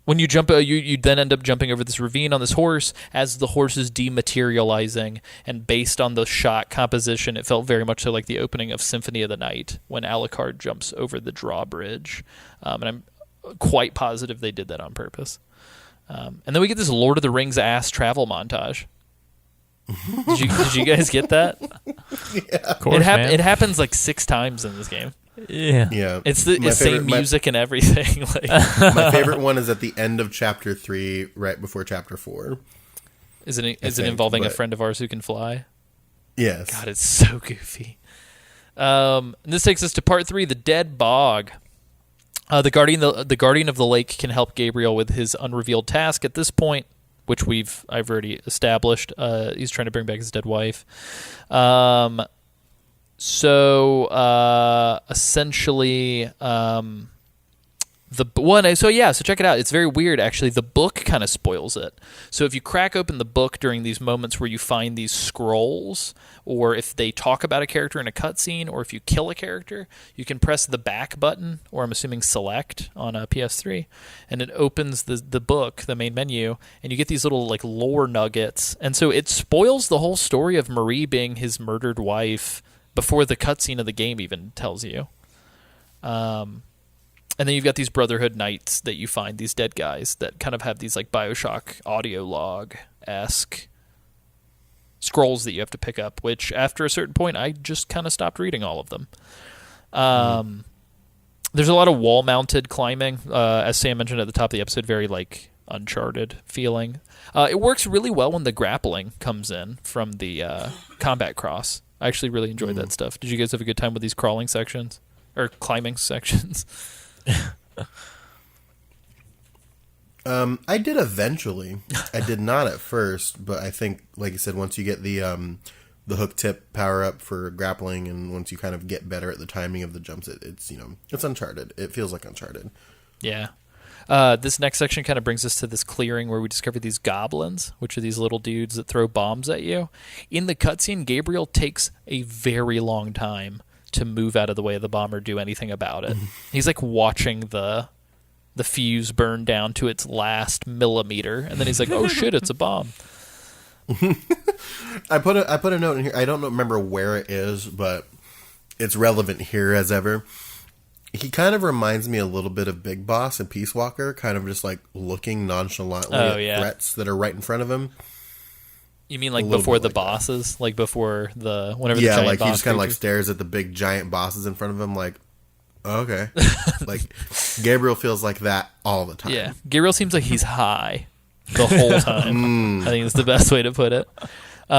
When you jump, you then end up jumping over this ravine on this horse as the horse is dematerializing, and based on the shot composition, it felt very much so like the opening of Symphony of the Night when Alucard jumps over the drawbridge. And I'm quite positive they did that on purpose. And then we get this Lord of the Rings ass travel montage. Did you guys get that? Yeah. Of course, man. It happens like 6 times in this game. Yeah. It's the same music and everything. Like, my favorite one is at the end of chapter 3, right before chapter 4. Is it involving a friend of ours who can fly? Yes. God, it's so goofy. And this takes us to part 3, the Dead Bog. The guardian of the lake can help Gabriel with his unrevealed task at this point, which I've already established. He's trying to bring back his dead wife. Essentially, so check it out. It's very weird, actually. The book kind of spoils it. So if you crack open the book during these moments where you find these scrolls, or if they talk about a character in a cutscene, or if you kill a character, you can press the back button, or I'm assuming select on a PS3, and it opens the book, the main menu, and you get these little like lore nuggets. And so it spoils the whole story of Marie being his murdered wife before the cutscene of the game even tells you. And then you've got these Brotherhood Knights that you find, these dead guys that kind of have these like BioShock audio log-esque scrolls that you have to pick up, which after a certain point, I just kind of stopped reading all of them. There's a lot of wall-mounted climbing, as Sam mentioned at the top of the episode, very like Uncharted feeling. It works really well when the grappling comes in from the combat cross. I actually really enjoyed that stuff. Did you guys have a good time with these crawling sections? Or climbing sections? I did eventually. I did not at first, but I think, like you said, once you get the hook tip power up for grappling, and once you kind of get better at the timing of the jumps, it's Uncharted. It feels like Uncharted. Yeah. This next section kind of brings us to this clearing where we discover these goblins, which are these little dudes that throw bombs at you. In the cutscene, Gabriel takes a very long time to move out of the way of the bomb or do anything about it. He's like watching the fuse burn down to its last millimeter, and then he's like, "Oh shit, it's a bomb." I put a note in here. I don't remember where it is, but it's relevant here as ever. He kind of reminds me a little bit of Big Boss and Peace Walker, kind of just like looking nonchalantly at threats that are right in front of him. You mean like before the bosses? Like before whenever the giant like boss he just kind of like creatures? stares at the big giant bosses in front of him like, oh, okay. Like Gabriel feels like that all the time. Yeah. Gabriel seems like he's high the whole time. I think it's the best way to put it.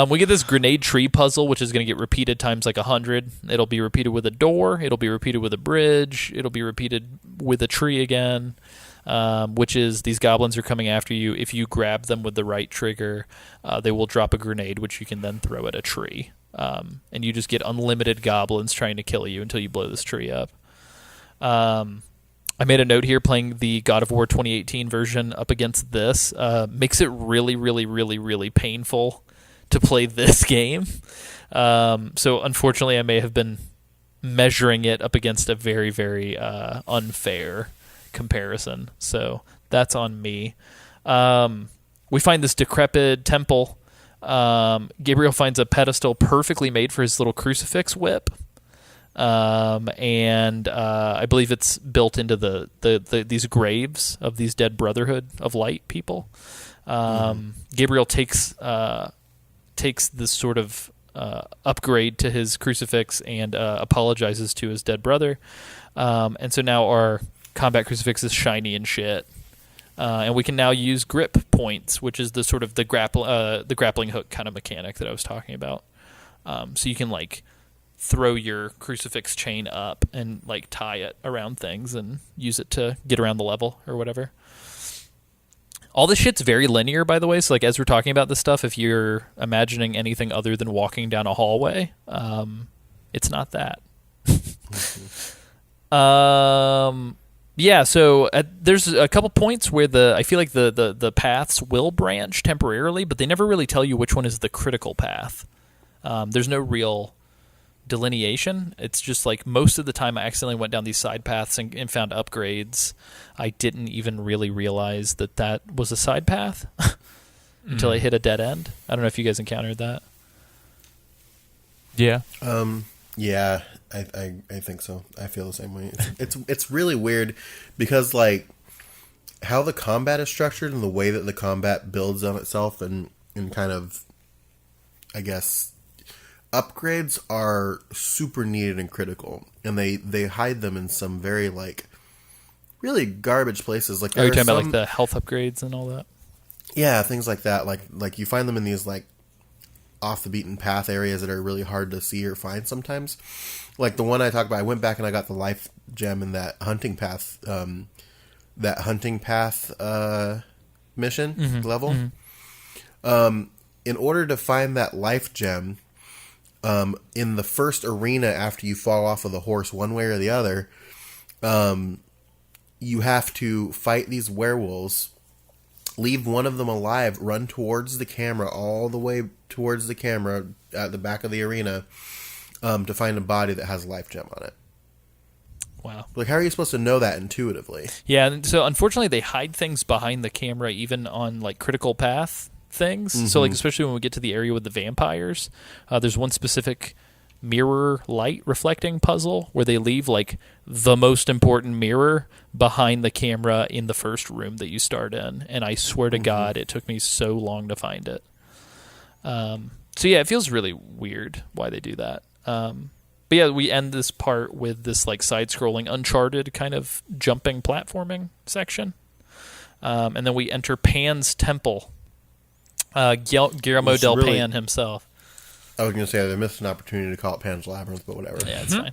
We get this grenade tree puzzle, which is going to get repeated times like 100. It'll be repeated with a door. It'll be repeated with a bridge. It'll be repeated with a tree again, which is these goblins are coming after you. If you grab them with the right trigger, they will drop a grenade, which you can then throw at a tree. And you just get unlimited goblins trying to kill you until you blow this tree up. I made a note here, playing the God of War 2018 version up against this makes it really, really, really, really painful to play this game. So unfortunately, I may have been measuring it up against a very, very unfair comparison. So that's on me. We find this decrepit temple. Gabriel finds a pedestal perfectly made for his little crucifix whip. And I believe it's built into these graves of these dead Brotherhood of Light people. Gabriel takes this sort of upgrade to his crucifix and apologizes to his dead brother. And so now our combat crucifix is shiny and shit. And we can now use grip points, which is the sort of the grappling hook kind of mechanic that I was talking about. So you can like throw your crucifix chain up and like tie it around things and use it to get around the level or whatever. All this shit's very linear, by the way. So like as we're talking about this stuff, if you're imagining anything other than walking down a hallway, it's not that. Yeah, so there's a couple points where I feel like the paths will branch temporarily, but they never really tell you which one is the critical path. There's no real delineation. It's just like most of the time I accidentally went down these side paths and found upgrades. I didn't even really realize that was a side path until I hit a dead end. I don't know if you guys encountered that. Yeah. Yeah, I think so. I feel the same way. It's really weird because like how the combat is structured and the way that the combat builds on itself and kind of, I guess, upgrades are super needed and critical, and they hide them in some very like really garbage places. Like, are you talking about like the health upgrades and all that? Yeah, things like that. Like you find them in these like off the beaten path areas that are really hard to see or find sometimes. Like the one I talked about, I went back and I got the life gem in that hunting path, mission level. In order to find that life gem, in the first arena after you fall off of the horse one way or the other, you have to fight these werewolves, leave one of them alive, run towards the camera, all the way towards the camera at the back of the arena, to find a body that has a life gem on it. Wow. Like, how are you supposed to know that intuitively? Yeah, and so unfortunately they hide things behind the camera even on like critical path things. So like especially when we get to the area with the vampires, there's one specific mirror light reflecting puzzle where they leave like the most important mirror behind the camera in the first room that you start in, and I swear to God it took me so long to find it. So yeah, it feels really weird why they do that. But yeah, we end this part with this like side-scrolling Uncharted kind of jumping platforming section, and then we enter Pan's temple. Guillermo del Pan himself. I was going to say they missed an opportunity to call it Pan's Labyrinth, but whatever. Yeah, it's fine.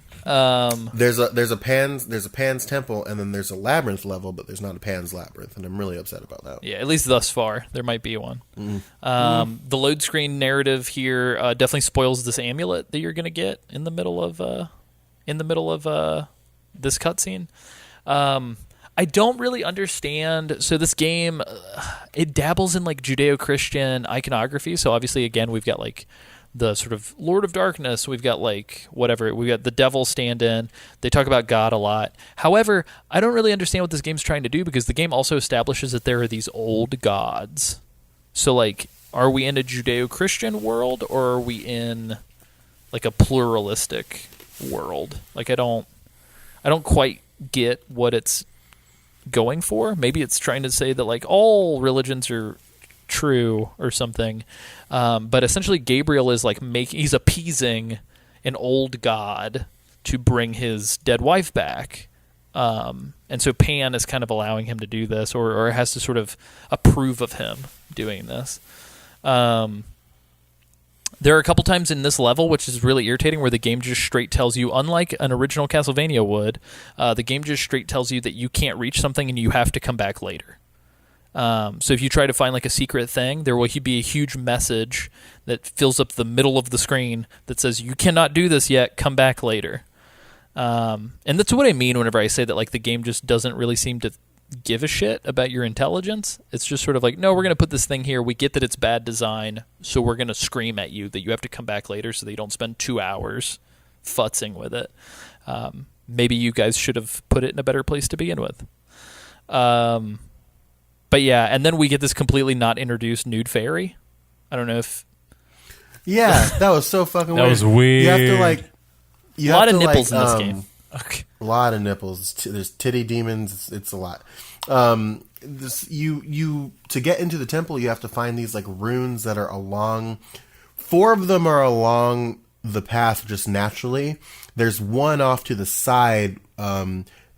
There's a Pan's temple, and then there's a labyrinth level, but there's not a Pan's Labyrinth, and I'm really upset about that. Yeah, at least thus far, there might be one. The load screen narrative here definitely spoils this amulet that you're going to get in the middle of this cutscene. I don't really understand. So this game, it dabbles in like Judeo-Christian iconography. So obviously, again, we've got like the sort of Lord of Darkness. We've got like whatever. We've got the devil stand-in. They talk about God a lot. However, I don't really understand what this game's trying to do because the game also establishes that there are these old gods. So like, are we in a Judeo-Christian world or are we in like a pluralistic world? Like I don't quite get what it's going for. Maybe it's trying to say that like all religions are true or something, but essentially Gabriel is like he's appeasing an old god to bring his dead wife back, and so Pan is kind of allowing him to do this, or has to sort of approve of him doing this. There are a couple times in this level, which is really irritating, where the game just straight tells you, unlike an original Castlevania would, the game just straight tells you that you can't reach something and you have to come back later. So if you try to find like a secret thing, there will be a huge message that fills up the middle of the screen that says, you cannot do this yet, come back later. And that's what I mean whenever I say that like the game just doesn't really seem to give a shit about your intelligence. It's just sort of like, no, we're going to put this thing here. We get that it's bad design, so we're going to scream at you that you have to come back later so that you don't spend 2 hours futzing with it. Maybe you guys should have put it in a better place to begin with. But yeah, and then we get this completely not introduced nude fairy. I don't know if... Yeah, that was so fucking weird. That was weird. You have to like... A lot of nipples in this game. Okay. A lot of nipples. There's titty demons. It's a lot. You to get into the temple, you have to find these like runes that are along. 4 of them are along the path just naturally. There's one off to the side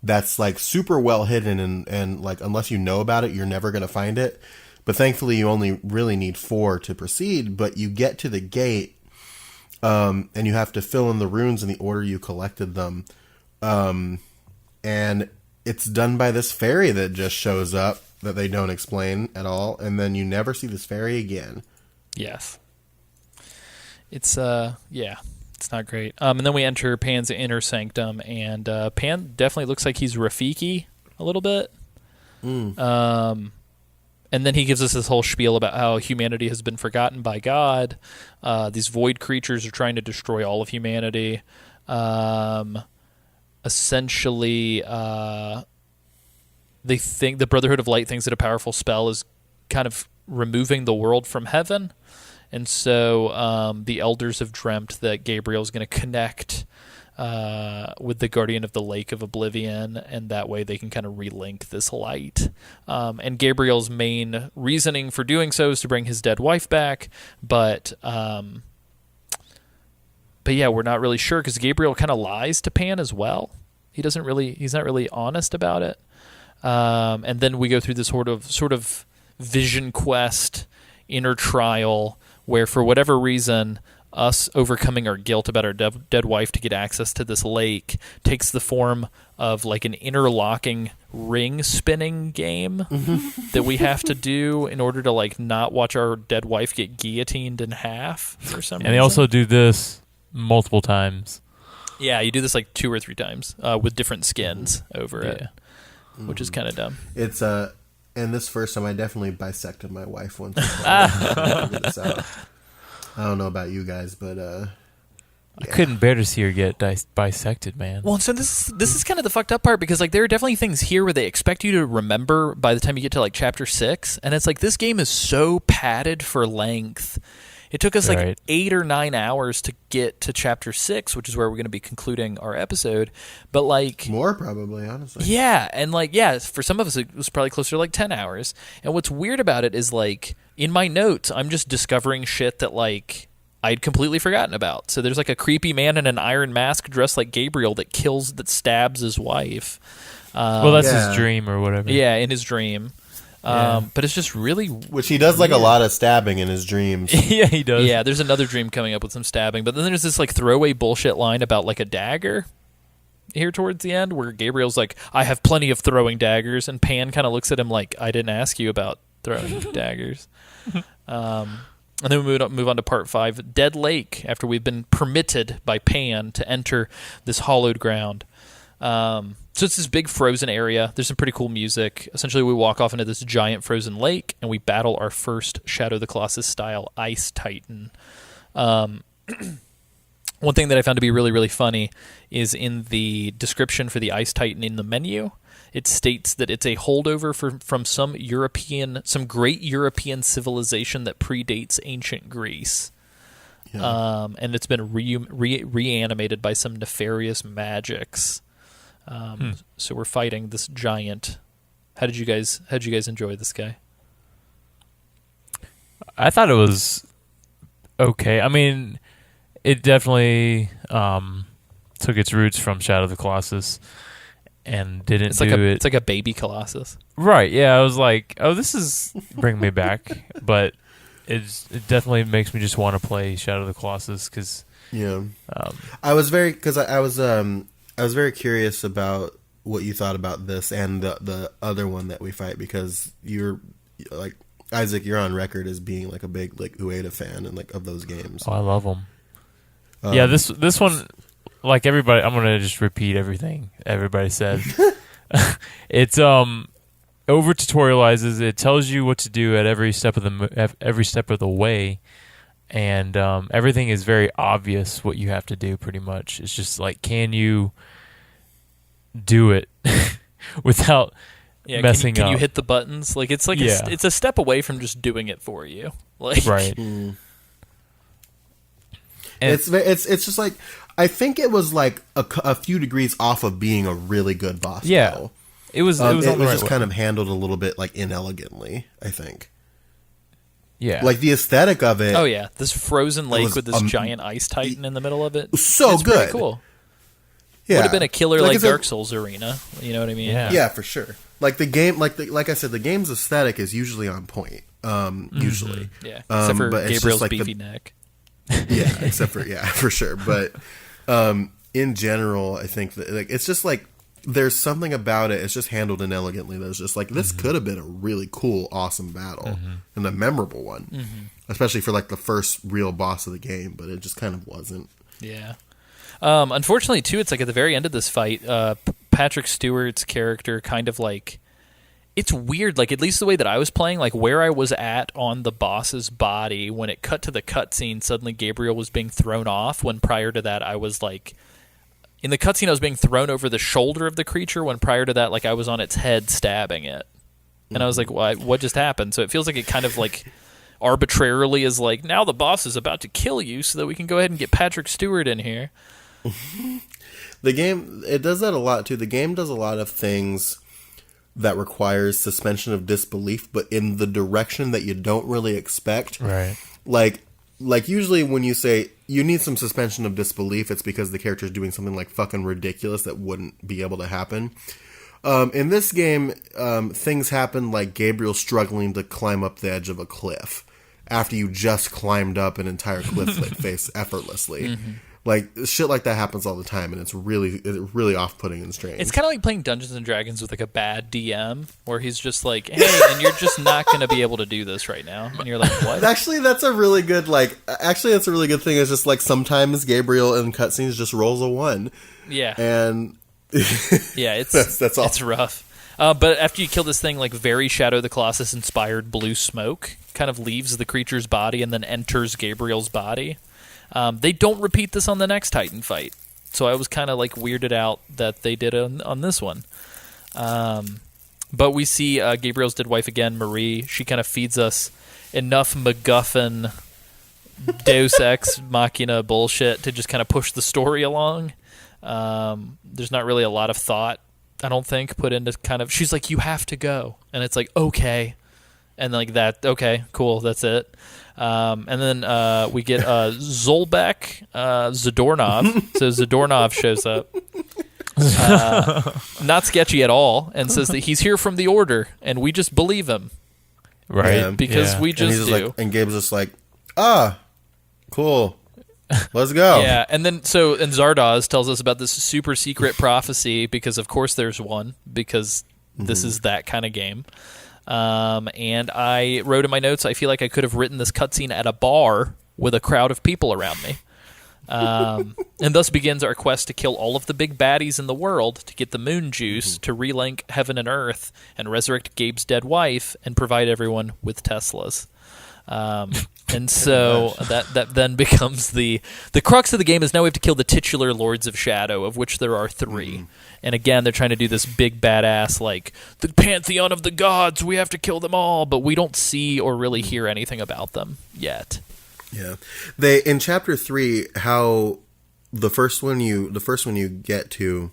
that's like super well hidden and like unless you know about it, you're never gonna find it. But thankfully, you only really need 4 to proceed. But you get to the gate. and you have to fill in the runes in the order you collected them. And it's done by this fairy that just shows up that they don't explain at all, and then you never see this fairy again. Yes. It's it's not great. And then we enter Pan's inner sanctum, and Pan definitely looks like he's Rafiki a little bit. And then he gives us this whole spiel about how humanity has been forgotten by God. These void creatures are trying to destroy all of humanity. Essentially, they think the Brotherhood of Light thinks that a powerful spell is kind of removing the world from heaven. And so the elders have dreamt that Gabriel is going to connect with the Guardian of the Lake of Oblivion, and that way they can kind of relink this light. And Gabriel's main reasoning for doing so is to bring his dead wife back, but yeah, we're not really sure because Gabriel kind of lies to Pan as well. He's not really honest about it. And then we go through this sort of vision quest, inner trial, where for whatever reason, us overcoming our guilt about our dead wife to get access to this lake takes the form of like an interlocking ring spinning game that we have to do in order to like not watch our dead wife get guillotined in half for some reason. And they also do this multiple times. Yeah, you do this like 2 or 3 times with different skins over it, which is kind of dumb. It's and this first time I definitely bisected my wife once. I figured this out. I don't know about you guys, but I couldn't bear to see her get bisected, man. Well, so this is kind of the fucked up part because like there are definitely things here where they expect you to remember by the time you get to like chapter 6, and it's like this game is so padded for length. It took us like 8 or 9 hours to get to chapter 6, which is where we're going to be concluding our episode. But like more probably, honestly. Yeah, and like for some of us it was probably closer to like 10 hours. And what's weird about it is like in my notes, I'm just discovering shit that like I'd completely forgotten about. So there's like a creepy man in an iron mask dressed like Gabriel that stabs his wife. Well, that's his dream or whatever. Yeah, in his dream. But it's just really... Which he does like a lot of stabbing in his dreams. Yeah, he does. Yeah, there's another dream coming up with some stabbing. But then there's this like throwaway bullshit line about like a dagger here towards the end where Gabriel's like, I have plenty of throwing daggers. And Pan kind of looks at him like, I didn't ask you about throwing daggers. And then we move on to part 5, Dead Lake, after we've been permitted by Pan to enter this hallowed ground. So it's this big frozen area. There's some pretty cool music. Essentially, we walk off into this giant frozen lake, and we battle our first Shadow of the Colossus style Ice Titan. One thing that I found to be really, really funny is in the description for the Ice Titan in the menu, it states that it's a holdover from some great European civilization that predates ancient Greece. Yeah. And it's been reanimated by some nefarious magics. So we're fighting this giant. How did you guys enjoy this guy? I thought it was okay. I mean, it definitely took its roots from Shadow of the Colossus and didn't do it. It's like a baby Colossus. Right, yeah. I was like, oh, this is bringing me back. But it definitely makes me just want to play Shadow of the Colossus because... Yeah. I was very curious about what you thought about this and the other one that we fight because you're like Isaac, you're on record as being like a big like Ueda fan and like of those games. Oh, I love them. Yeah, this one, like everybody, I'm gonna just repeat everything everybody said. It's over tutorializes. It tells you what to do at every step of the way. And everything is very obvious what you have to do, pretty much. It's just like, can you do it without messing up? Can you hit the buttons? Like it's it's a step away from just doing it for you. Like right. It's just like I think it was like a few degrees off of being a really good boss. Yeah, battle. It was just kind of handled a little bit like inelegantly, I think. Yeah. Like the aesthetic of it. Oh yeah, this frozen lake with this giant ice titan in the middle of it. So it's good. Pretty cool. Yeah. Would have been a killer like Dark Souls arena. You know what I mean? Yeah, for sure. Like the game, like I said, the game's aesthetic is usually on point. Usually. Yeah. Except for but Gabriel's like beefy neck. Yeah, except for for sure. But in general, I think that like it's just like there's something about it. It's just handled inelegantly. That's just like this could have been a really cool, awesome battle and a memorable one, especially for like the first real boss of the game. But it just kind of wasn't. Yeah. Unfortunately, too, it's like at the very end of this fight, Patrick Stewart's character kind of like, it's weird, like at least the way that I was playing, like where I was at on the boss's body, when it cut to the cutscene, suddenly Gabriel was being thrown off, when prior to that I was like, in the cutscene I was being thrown over the shoulder of the creature, when prior to that like I was on its head stabbing it. And I was like, what just happened? So it feels like it kind of like arbitrarily is like, now the boss is about to kill you so that we can go ahead and get Patrick Stewart in here. The game, it does that a lot too. The game does a lot of things that requires suspension of disbelief, but in the direction that you don't really expect. Right. Like usually when you say you need some suspension of disbelief, it's because the character is doing something like fucking ridiculous that wouldn't be able to happen. In this game, things happen like Gabriel struggling to climb up the edge of a cliff after you just climbed up an entire cliff face effortlessly. Like shit like that happens all the time, and it's really off-putting and strange. It's kind of like playing Dungeons and Dragons with like a bad DM, where he's just like, "Hey," and you're just not going to be able to do this right now, and you're like, "What?" Actually, that's a really good that's a really good thing. It's just like sometimes Gabriel in cutscenes just rolls a 1. Yeah, and yeah, it's that's all. It's rough. But after you kill this thing, like very Shadow of the Colossus inspired blue smoke kind of leaves the creature's body and then enters Gabriel's body. They don't repeat this on the next Titan fight, so I was kind of like weirded out that they did on this one. But we see Gabriel's dead wife again, Marie. She kind of feeds us enough MacGuffin, Deus Ex Machina bullshit to just kind of push the story along. There's not really a lot of thought, I don't think, put into kind of. She's like, "You have to go," and it's like, okay, and like that. Okay, cool, that's it. And then we get Zolbek Zadornov. So Zadornov shows up. Not sketchy at all, and says that he's here from the Order, and we just believe him. Right. Yeah. Because we just do. Like, and Gabe's just like, cool. Let's go. Yeah, and then and Zardoz tells us about this super secret prophecy, because of course there's one, because this is that kind of game. And I wrote in my notes, I feel like I could have written this cutscene at a bar with a crowd of people around me. And thus begins our quest to kill all of the big baddies in the world to get the moon juice to relink heaven and earth and resurrect Gabe's dead wife and provide everyone with Teslas. And so that then becomes the crux of the game is now we have to kill the titular Lords of Shadow, of which there are 3. And again, they're trying to do this big badass, like, the pantheon of the gods, we have to kill them all, but we don't see or really hear anything about them yet. Yeah. They, in chapter 3, how the first one you get to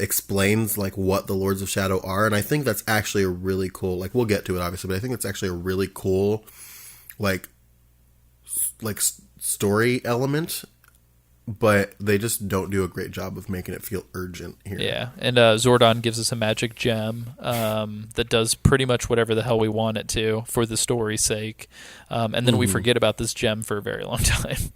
explains like what the Lords of Shadow are, and I think that's actually a really cool, like, we'll get to it obviously, but I think that's actually a really cool like story element, but they just don't do a great job of making it feel urgent here. Yeah, and Zordon gives us a magic gem that does pretty much whatever the hell we want it to for the story's sake, and then we forget about this gem for a very long time,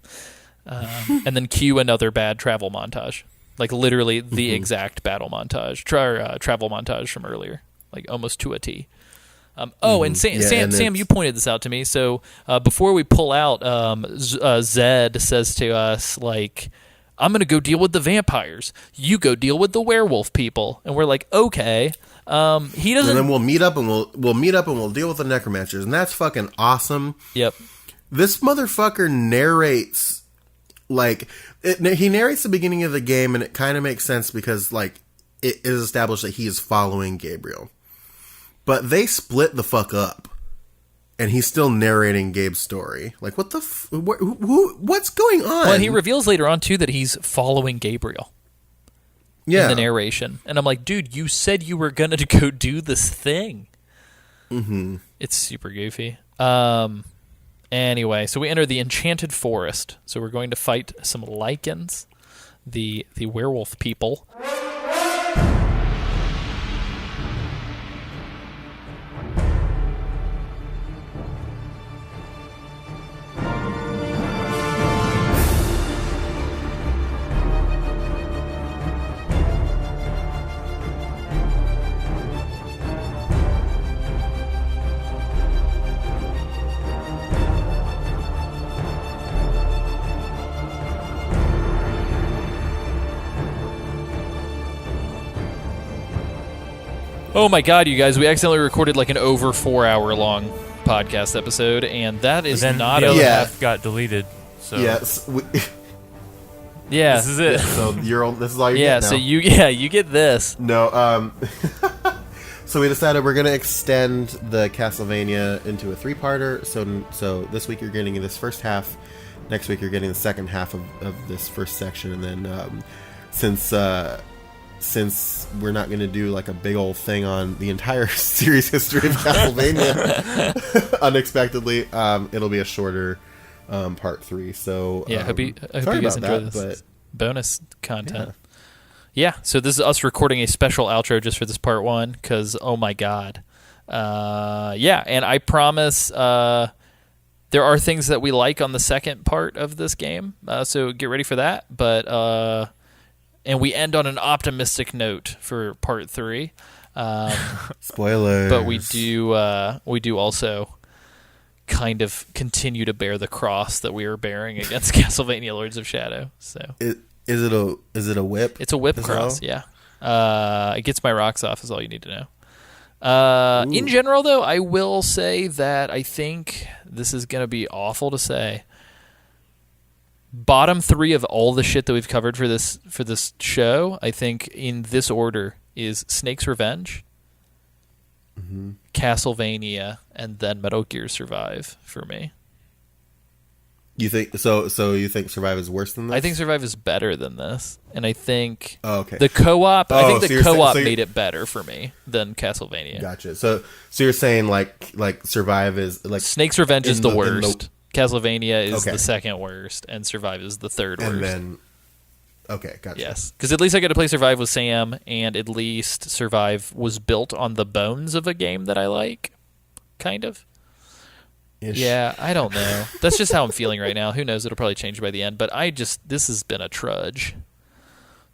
and then cue another bad travel montage, like literally the exact battle montage, travel montage from earlier, like almost to a T. And Sam, you pointed this out to me. So before we pull out, Zed says to us, like, "I'm going to go deal with the vampires. You go deal with the werewolf people." And we're like, okay. He doesn't. And then we'll meet up and we'll deal with the necromancers, and that's fucking awesome. Yep. This motherfucker narrates he narrates the beginning of the game, and it kind of makes sense because like it is established that he is following Gabriel. But they split the fuck up, and he's still narrating Gabe's story. Like, what the what's going on? Well, and he reveals later on, too, that he's following Gabriel in the narration. And I'm like, dude, you said you were going to go do this thing. Mm-hmm. It's super goofy. Anyway, so we enter the Enchanted Forest. So we're going to fight some Lycans, the werewolf people. Oh my God, you guys! We accidentally recorded like an over 4-hour long podcast episode, and that is then not the a other Yeah. half got deleted. So Yes. yeah. this is it. So this is all you Yeah, get now. so you get this. No, so we decided we're gonna extend the Castlevania into a 3-parter. So this week you're getting this first half. Next week you're getting the second half of this first section, and then since we're not gonna do like a big old thing on the entire series history of Castlevania, unexpectedly, it'll be a shorter part 3. So Yeah, I hope you sorry guys about enjoy that, this bonus content. Yeah, so this is us recording a special outro just for this part 1 because oh my God, yeah, and I promise there are things that we like on the second part of this game, so get ready for that. But and we end on an optimistic note for part 3. Spoilers. But we do also kind of continue to bear the cross that we are bearing against Castlevania Lords of Shadow. So Is it a whip? it's a whip as cross, well? yeah. It gets my rocks off is all you need to know. In general, though, I will say that I think this is going to be awful to say. Bottom 3 of all the shit that we've covered for this show, I think in this order is Snake's Revenge, Castlevania, and then Metal Gear Survive for me. You think so? So you think Survive is worse than this? I think Survive is better than this, and I think Oh, okay. the co-op. I Oh, think so the you're saying- co-op so you're- made it better for me than Castlevania. Gotcha. So you're saying like Survive is like, Snake's Revenge is in the the- in the- worst. Castlevania is Okay. the second worst, and Survive is the third worst. and then okay, gotcha. Yes, because at least I got to play Survive with Sam, and at least Survive was built on the bones of a game that I like, kind of. Ish. Yeah, I don't know. That's just how I'm feeling right now. Who knows? It'll probably change by the end. But this has been a trudge.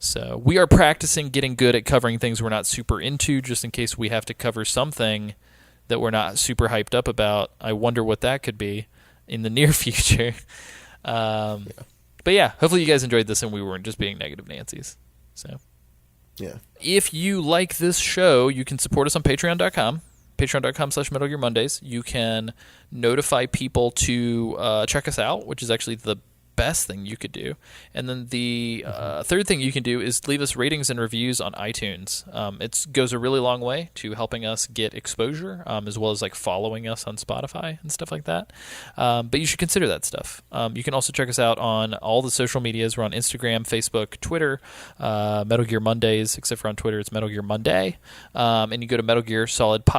So we are practicing getting good at covering things we're not super into, just in case we have to cover something that we're not super hyped up about. I wonder what that could be in the near future. But yeah, hopefully you guys enjoyed this and we weren't just being negative Nancy's. So Yeah. if you like this show, you can support us on patreon.com. Patreon.com/Metal Gear Mondays. You can notify people to check us out, which is actually the best thing you could do. And then the third thing you can do is leave us ratings and reviews on iTunes. It goes a really long way to helping us get exposure, as well as like following us on Spotify and stuff like that. But you should consider that stuff. You can also check us out on all the social medias. We're on Instagram, Facebook, Twitter, Metal Gear Mondays, except for on Twitter, it's Metal Gear Monday. And you go to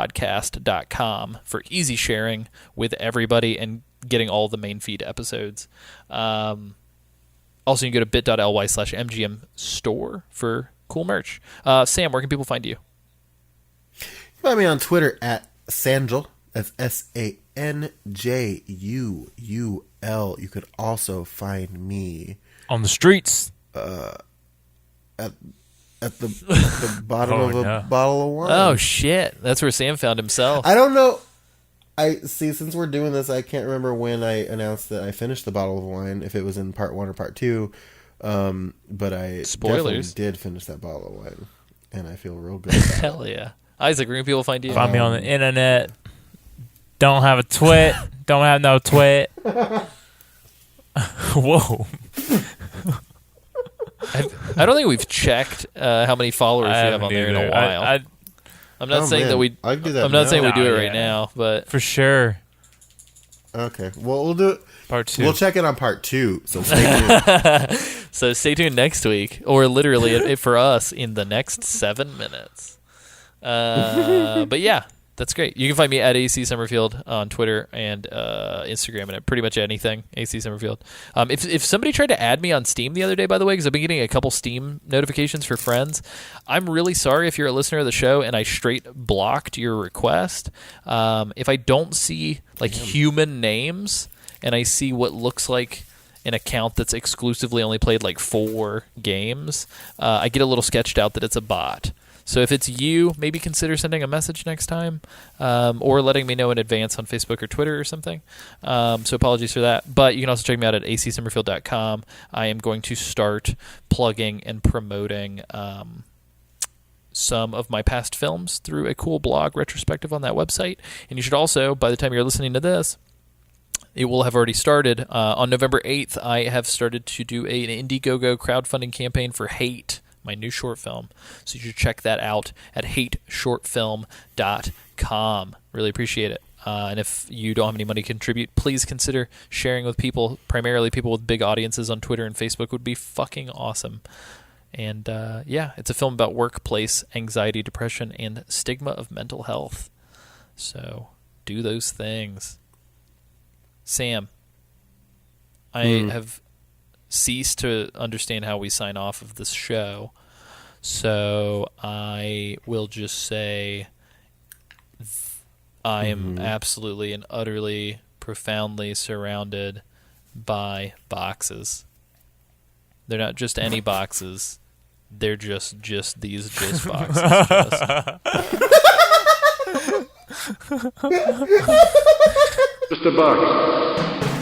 MetalGearSolidPodcast.com for easy sharing with everybody and getting all the main feed episodes. Also, you can go to bit.ly/MGM store for cool merch. Sam, where can people find you? Find me on Twitter at Sanjul. That's SANJUUL. You could also find me On the streets. at the bottom Oh, of a no. bottle of wine. Oh, shit. That's where Sam found himself. I don't know. I see. Since we're doing this, I can't remember when I announced that I finished the bottle of wine. If it was in part 1 or part 2, but I definitely Spoilers. did finish that bottle of wine, and I feel real good. About it. Hell yeah. Isaac, where can people find you? Find me on the internet. Don't have a twit. Don't have no twit. Whoa. I don't think we've checked how many followers you have on there in a while. I'm not Oh, saying man. that we. I can do that I'm not now. saying we do it Oh, right yeah. now, but For sure. Okay, well we'll do it. Part 2. We'll check it on part 2. So stay tuned. so stay tuned next week, or literally for us in the next 7 minutes. But yeah, that's great. You can find me at AC Summerfield on Twitter and Instagram, and at pretty much anything AC Summerfield. If somebody tried to add me on Steam the other day, by the way, because I've been getting a couple Steam notifications for friends, I'm really sorry if you're a listener of the show and I straight blocked your request. If I don't see like human names and I see what looks like an account that's exclusively only played like 4 games, I get a little sketched out that it's a bot. So if it's you, maybe consider sending a message next time, or letting me know in advance on Facebook or Twitter or something. So apologies for that. But you can also check me out at acsummerfield.com. I am going to start plugging and promoting some of my past films through a cool blog retrospective on that website. And you should also, by the time you're listening to this, it will have already started. On November 8th, I have started to do an Indiegogo crowdfunding campaign for Hate, my new short film. So you should check that out at hateshortfilm.com. Really appreciate it. And if you don't have any money to contribute, please consider sharing with people, primarily people with big audiences on Twitter and Facebook would be fucking awesome. And it's a film about workplace anxiety, depression, and stigma of mental health. So do those things. Sam, I have ceased to understand how we sign off of this show, so I will just say I am absolutely and utterly, profoundly surrounded by boxes. They're not just any boxes. They're just these just boxes. Just a box.